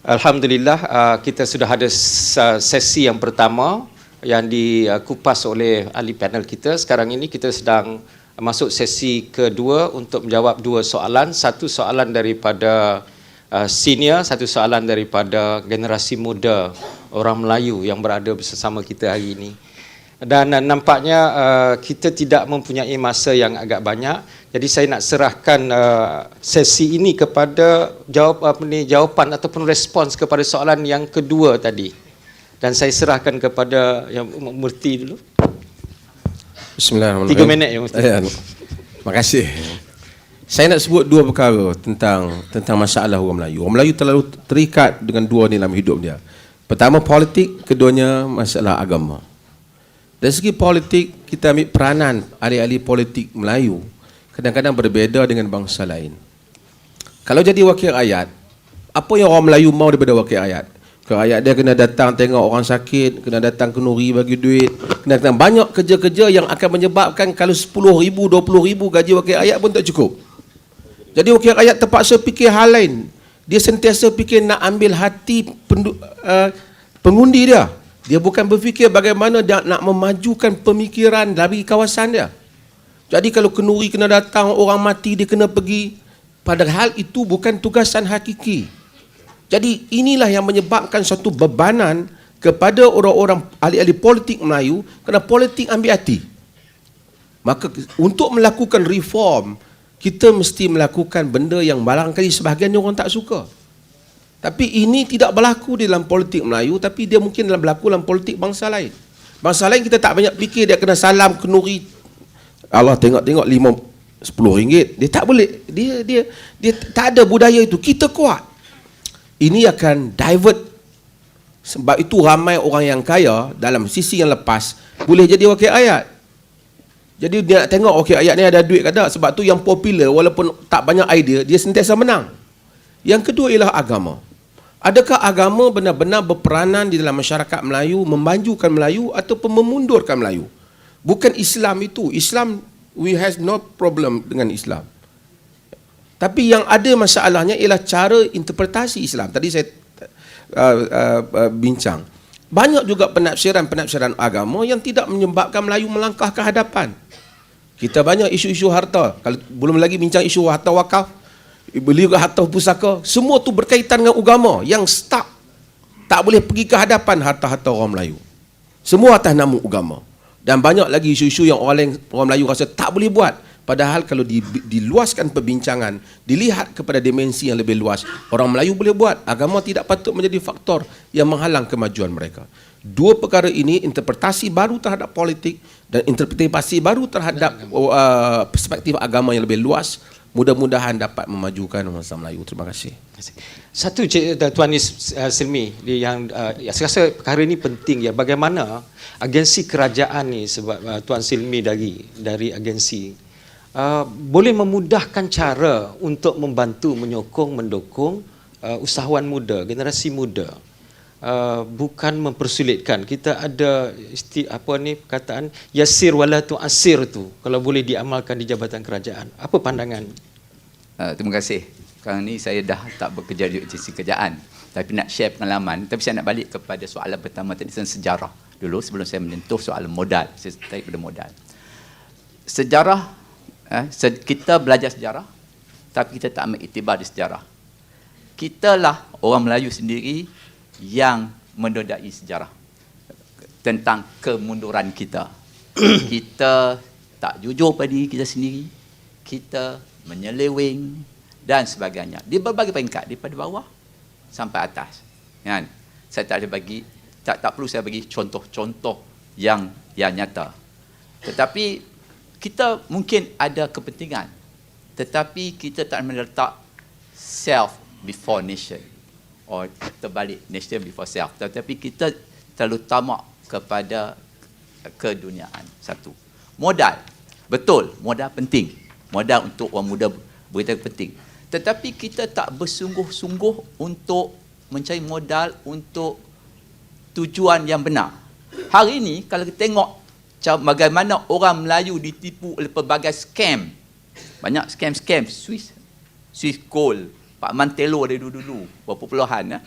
Alhamdulillah, kita sudah ada sesi yang pertama yang dikupas oleh ahli panel kita. Sekarang ini kita sedang masuk sesi kedua untuk menjawab dua soalan. Satu soalan daripada senior, satu soalan daripada generasi muda orang Melayu yang berada bersama kita hari ini. Dan nampaknya kita tidak mempunyai masa yang agak banyak, jadi saya nak serahkan sesi ini kepada jawapan ataupun respons kepada soalan yang kedua tadi. Dan saya serahkan kepada Yang Murti dulu. Bismillahirrahmanirrahim. 3 minit ya Murti. Terima kasih. Saya nak sebut dua perkara tentang masalah orang Melayu. Orang Melayu terlalu terikat dengan dua ni dalam hidup dia. Pertama politik, keduanya masalah agama. Dari segi politik, kita ambil peranan ahli-ahli politik Melayu kadang-kadang berbeza dengan bangsa lain. Kalau jadi wakil rakyat, apa yang orang Melayu mahu daripada wakil rakyat? Rakyat dia kena datang tengok orang sakit, kena datang kenduri bagi duit, kena datang banyak kerja-kerja yang akan menyebabkan kalau 10,000, 20,000 gaji wakil rakyat pun tak cukup. Jadi wakil rakyat terpaksa fikir hal lain. Dia sentiasa fikir nak ambil hati pengundi dia. Dia bukan berfikir bagaimana dia nak memajukan pemikiran dari kawasan dia. Jadi kalau kenduri kena datang, orang mati dia kena pergi. Padahal itu bukan tugasan hakiki. Jadi inilah yang menyebabkan satu bebanan kepada orang-orang ahli-ahli politik Melayu, kerana politik ambil hati. Maka untuk melakukan reform, kita mesti melakukan benda yang barangkali sebahagian orang tak suka. Tapi ini tidak berlaku di dalam politik Melayu, tapi dia mungkin berlaku dalam politik bangsa lain. Bangsa lain kita tak banyak fikir, dia kena salam kenduri. Allah tengok-tengok 5-10 ringgit. Dia tak boleh. Dia tak ada budaya itu. Kita kuat. Ini akan divert. Sebab itu ramai orang yang kaya dalam sisi yang lepas boleh jadi wakil ayat. Jadi dia nak tengok wakil ayat ni ada duit ke tak. Sebab tu yang popular walaupun tak banyak idea, dia sentiasa menang. Yang kedua ialah agama. Adakah agama benar-benar berperanan di dalam masyarakat Melayu, memajukan Melayu ataupun memundurkan Melayu? Bukan Islam itu. Islam, we have no problem dengan Islam. Tapi yang ada masalahnya ialah cara interpretasi Islam. Tadi saya bincang. Banyak juga penafsiran-penafsiran agama yang tidak menyebabkan Melayu melangkah ke hadapan. Kita banyak isu-isu harta. Kalau belum lagi bincang isu harta wakaf, beli harta pusaka, semua tu berkaitan dengan agama yang stuck. Tak boleh pergi ke hadapan harta-harta orang Melayu. Semua atas nama agama. Dan banyak lagi isu-isu yang orang Melayu rasa tak boleh buat. Padahal kalau diluaskan perbincangan, dilihat kepada dimensi yang lebih luas, orang Melayu boleh buat. Agama tidak patut menjadi faktor yang menghalang kemajuan mereka. Dua perkara ini, interpretasi baru terhadap politik dan interpretasi baru terhadap perspektif agama yang lebih luas, mudah-mudahan dapat memajukan bangsa Melayu. Terima kasih. Satu Tuan Silmi yang saya rasa perkara ini penting ya, bagaimana agensi kerajaan ni, sebab Tuan Silmi dari agensi boleh memudahkan cara untuk membantu, menyokong, mendukung usahawan muda, generasi muda. Bukan mempersulitkan. Kita ada perkataan yasir wala tu'asir tu, kalau boleh diamalkan di jabatan kerajaan. Apa pandangan? Terima kasih. Sekarang ni saya dah tak bekerja di agensi kerajaan, tapi nak share pengalaman. Tapi saya nak balik kepada soalan pertama tadi, tentang sejarah dulu sebelum saya menyentuh soalan modal. Saya tarik pada modal. Sejarah, kita belajar sejarah, tapi kita tak ambil iktibar di sejarah. Kitalah orang Melayu sendiri yang menodai sejarah tentang kemunduran kita. Kita tak jujur pada diri kita sendiri, kita menyeleweng dan sebagainya di berbagai peringkat, daripada bawah sampai atas. Kan? Saya tak ada bagi, tak perlu saya bagi contoh-contoh yang nyata. Tetapi kita mungkin ada kepentingan, tetapi kita tak meletak self before nation, or terbalik, nation before self. Tetapi kita terlalu tamak kepada keduniaan. Satu, modal. Betul, modal penting. Modal untuk orang muda berita penting. Tetapi kita tak bersungguh-sungguh untuk mencari modal untuk tujuan yang benar. Hari ini kalau kita tengok bagaimana orang Melayu ditipu oleh pelbagai scam. Banyak scam-scam. Swiss Gold, Pak Mantelo dari dulu-dulu, berapa puluhan.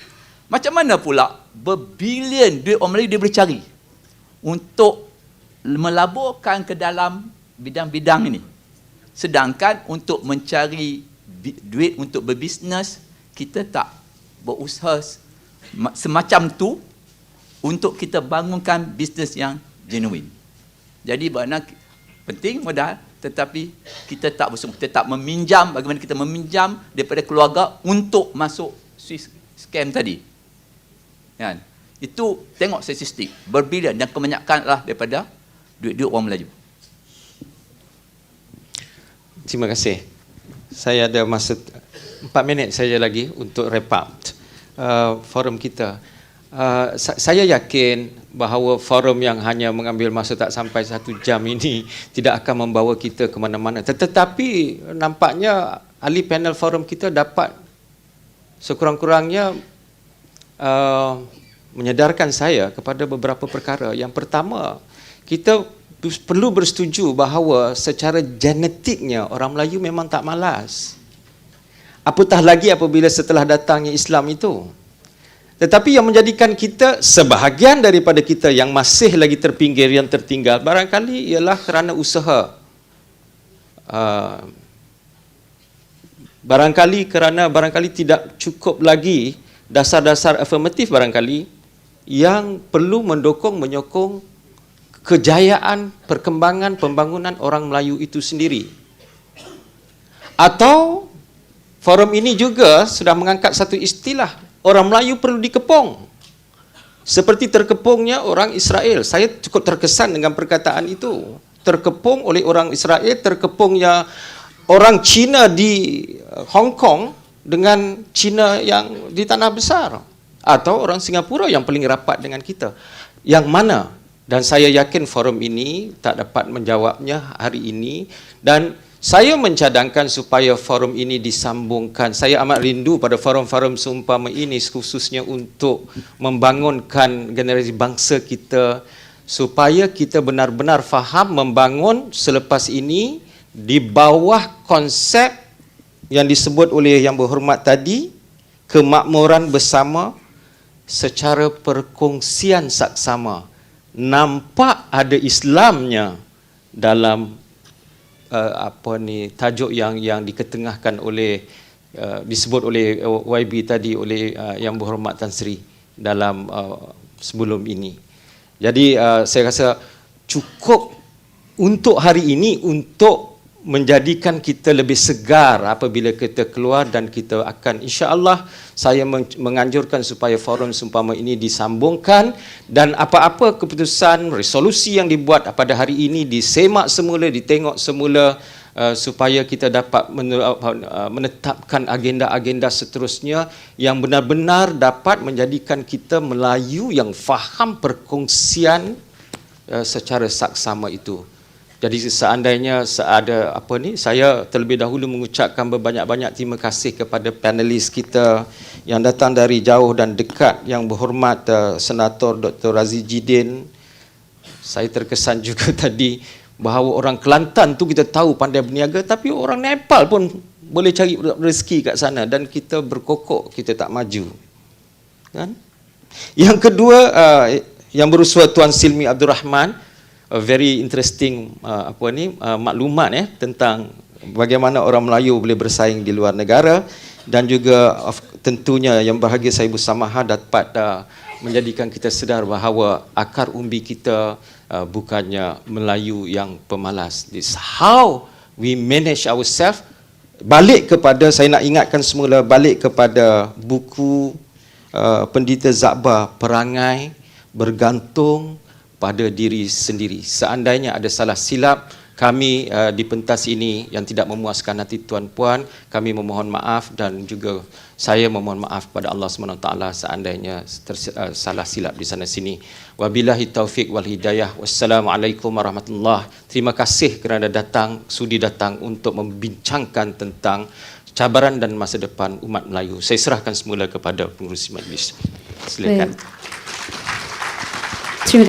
Macam mana pula berbilion duit orang Melayu dia boleh cari untuk melaburkan ke dalam bidang-bidang ini. Sedangkan untuk mencari duit untuk berbisnes, kita tak berusaha semacam tu untuk kita bangunkan bisnes yang genuine. Jadi makna penting modal, tetapi kita tak bersungguh, kita tak meminjam. Bagaimana kita meminjam daripada keluarga untuk masuk Swiss scam tadi. Kan? Itu tengok statistik, berbilion, dan kebanyakan adalah daripada duit-duit orang Melayu. Terima kasih. Saya ada masa 4 minit saja lagi untuk wrap up forum kita. Saya yakin bahawa forum yang hanya mengambil masa tak sampai 1 jam ini tidak akan membawa kita ke mana-mana. Tetapi nampaknya ahli panel forum kita dapat sekurang-kurangnya menyedarkan saya kepada beberapa perkara. Yang pertama, kita perlu bersetuju bahawa secara genetiknya orang Melayu memang tak malas. Apatah lagi apabila setelah datangnya Islam itu. Tetapi yang menjadikan kita, sebahagian daripada kita yang masih lagi terpinggir, yang tertinggal, barangkali ialah kerana usaha. Barangkali tidak cukup lagi dasar-dasar afirmatif barangkali yang perlu mendukung, menyokong kejayaan, perkembangan, pembangunan orang Melayu itu sendiri. Atau forum ini juga sudah mengangkat satu istilah, orang Melayu perlu dikepung. Seperti terkepungnya orang Israel. Saya cukup terkesan dengan perkataan itu. Terkepung oleh orang Israel, terkepungnya orang Cina di Hong Kong dengan Cina yang di tanah besar. Atau orang Singapura yang paling rapat dengan kita. Yang mana? Dan saya yakin forum ini tak dapat menjawabnya hari ini. Dan saya mencadangkan supaya forum ini disambungkan. Saya amat rindu pada forum-forum seumpama ini, khususnya untuk membangunkan generasi bangsa kita, supaya kita benar-benar faham membangun selepas ini di bawah konsep yang disebut oleh Yang Berhormat tadi, kemakmuran bersama secara perkongsian saksama. Nampak ada Islamnya dalam tajuk yang diketengahkan oleh disebut oleh YB tadi, oleh Yang Berhormat Tan Sri dalam sebelum ini. Jadi saya rasa cukup untuk hari ini untuk menjadikan kita lebih segar apabila kita keluar, dan kita akan, insya-Allah saya menganjurkan supaya forum seumpama ini disambungkan, dan apa-apa keputusan resolusi yang dibuat pada hari ini disemak semula, ditengok semula, supaya kita dapat menetapkan agenda-agenda seterusnya yang benar-benar dapat menjadikan kita Melayu yang faham perkongsian secara saksama itu. Jadi seandainya ada saya terlebih dahulu mengucapkan berbanyak-banyak terima kasih kepada panelis kita yang datang dari jauh dan dekat, Yang Berhormat Senator Dr. Razi Jidin. Saya terkesan juga tadi bahawa orang Kelantan tu kita tahu pandai berniaga, tapi orang Nepal pun boleh cari rezeki kat sana, dan kita berkokok, kita tak maju. Kan? Yang kedua, yang berusaha Tuan Silmi Abdul Rahman, very interesting maklumat tentang bagaimana orang Melayu boleh bersaing di luar negara, dan juga tentunya yang bahagia saya bersamaha dapat menjadikan kita sedar bahawa akar umbi kita bukannya Melayu yang pemalas. This how we manage ourselves. Balik kepada, saya nak ingatkan semula, balik kepada buku Pendeta Zakbar, perangai bergantung pada diri sendiri. Seandainya ada salah silap kami di pentas ini yang tidak memuaskan hati tuan-puan, kami memohon maaf, dan juga saya memohon maaf kepada Allah SWT seandainya salah silap di sana sini. Wabillahi taufiq wal hidayah. Wassalamualaikum warahmatullahi. Terima kasih kerana sudi datang untuk membincangkan tentang cabaran dan masa depan umat Melayu. Saya serahkan semula kepada pengurusi majlis. Silakan.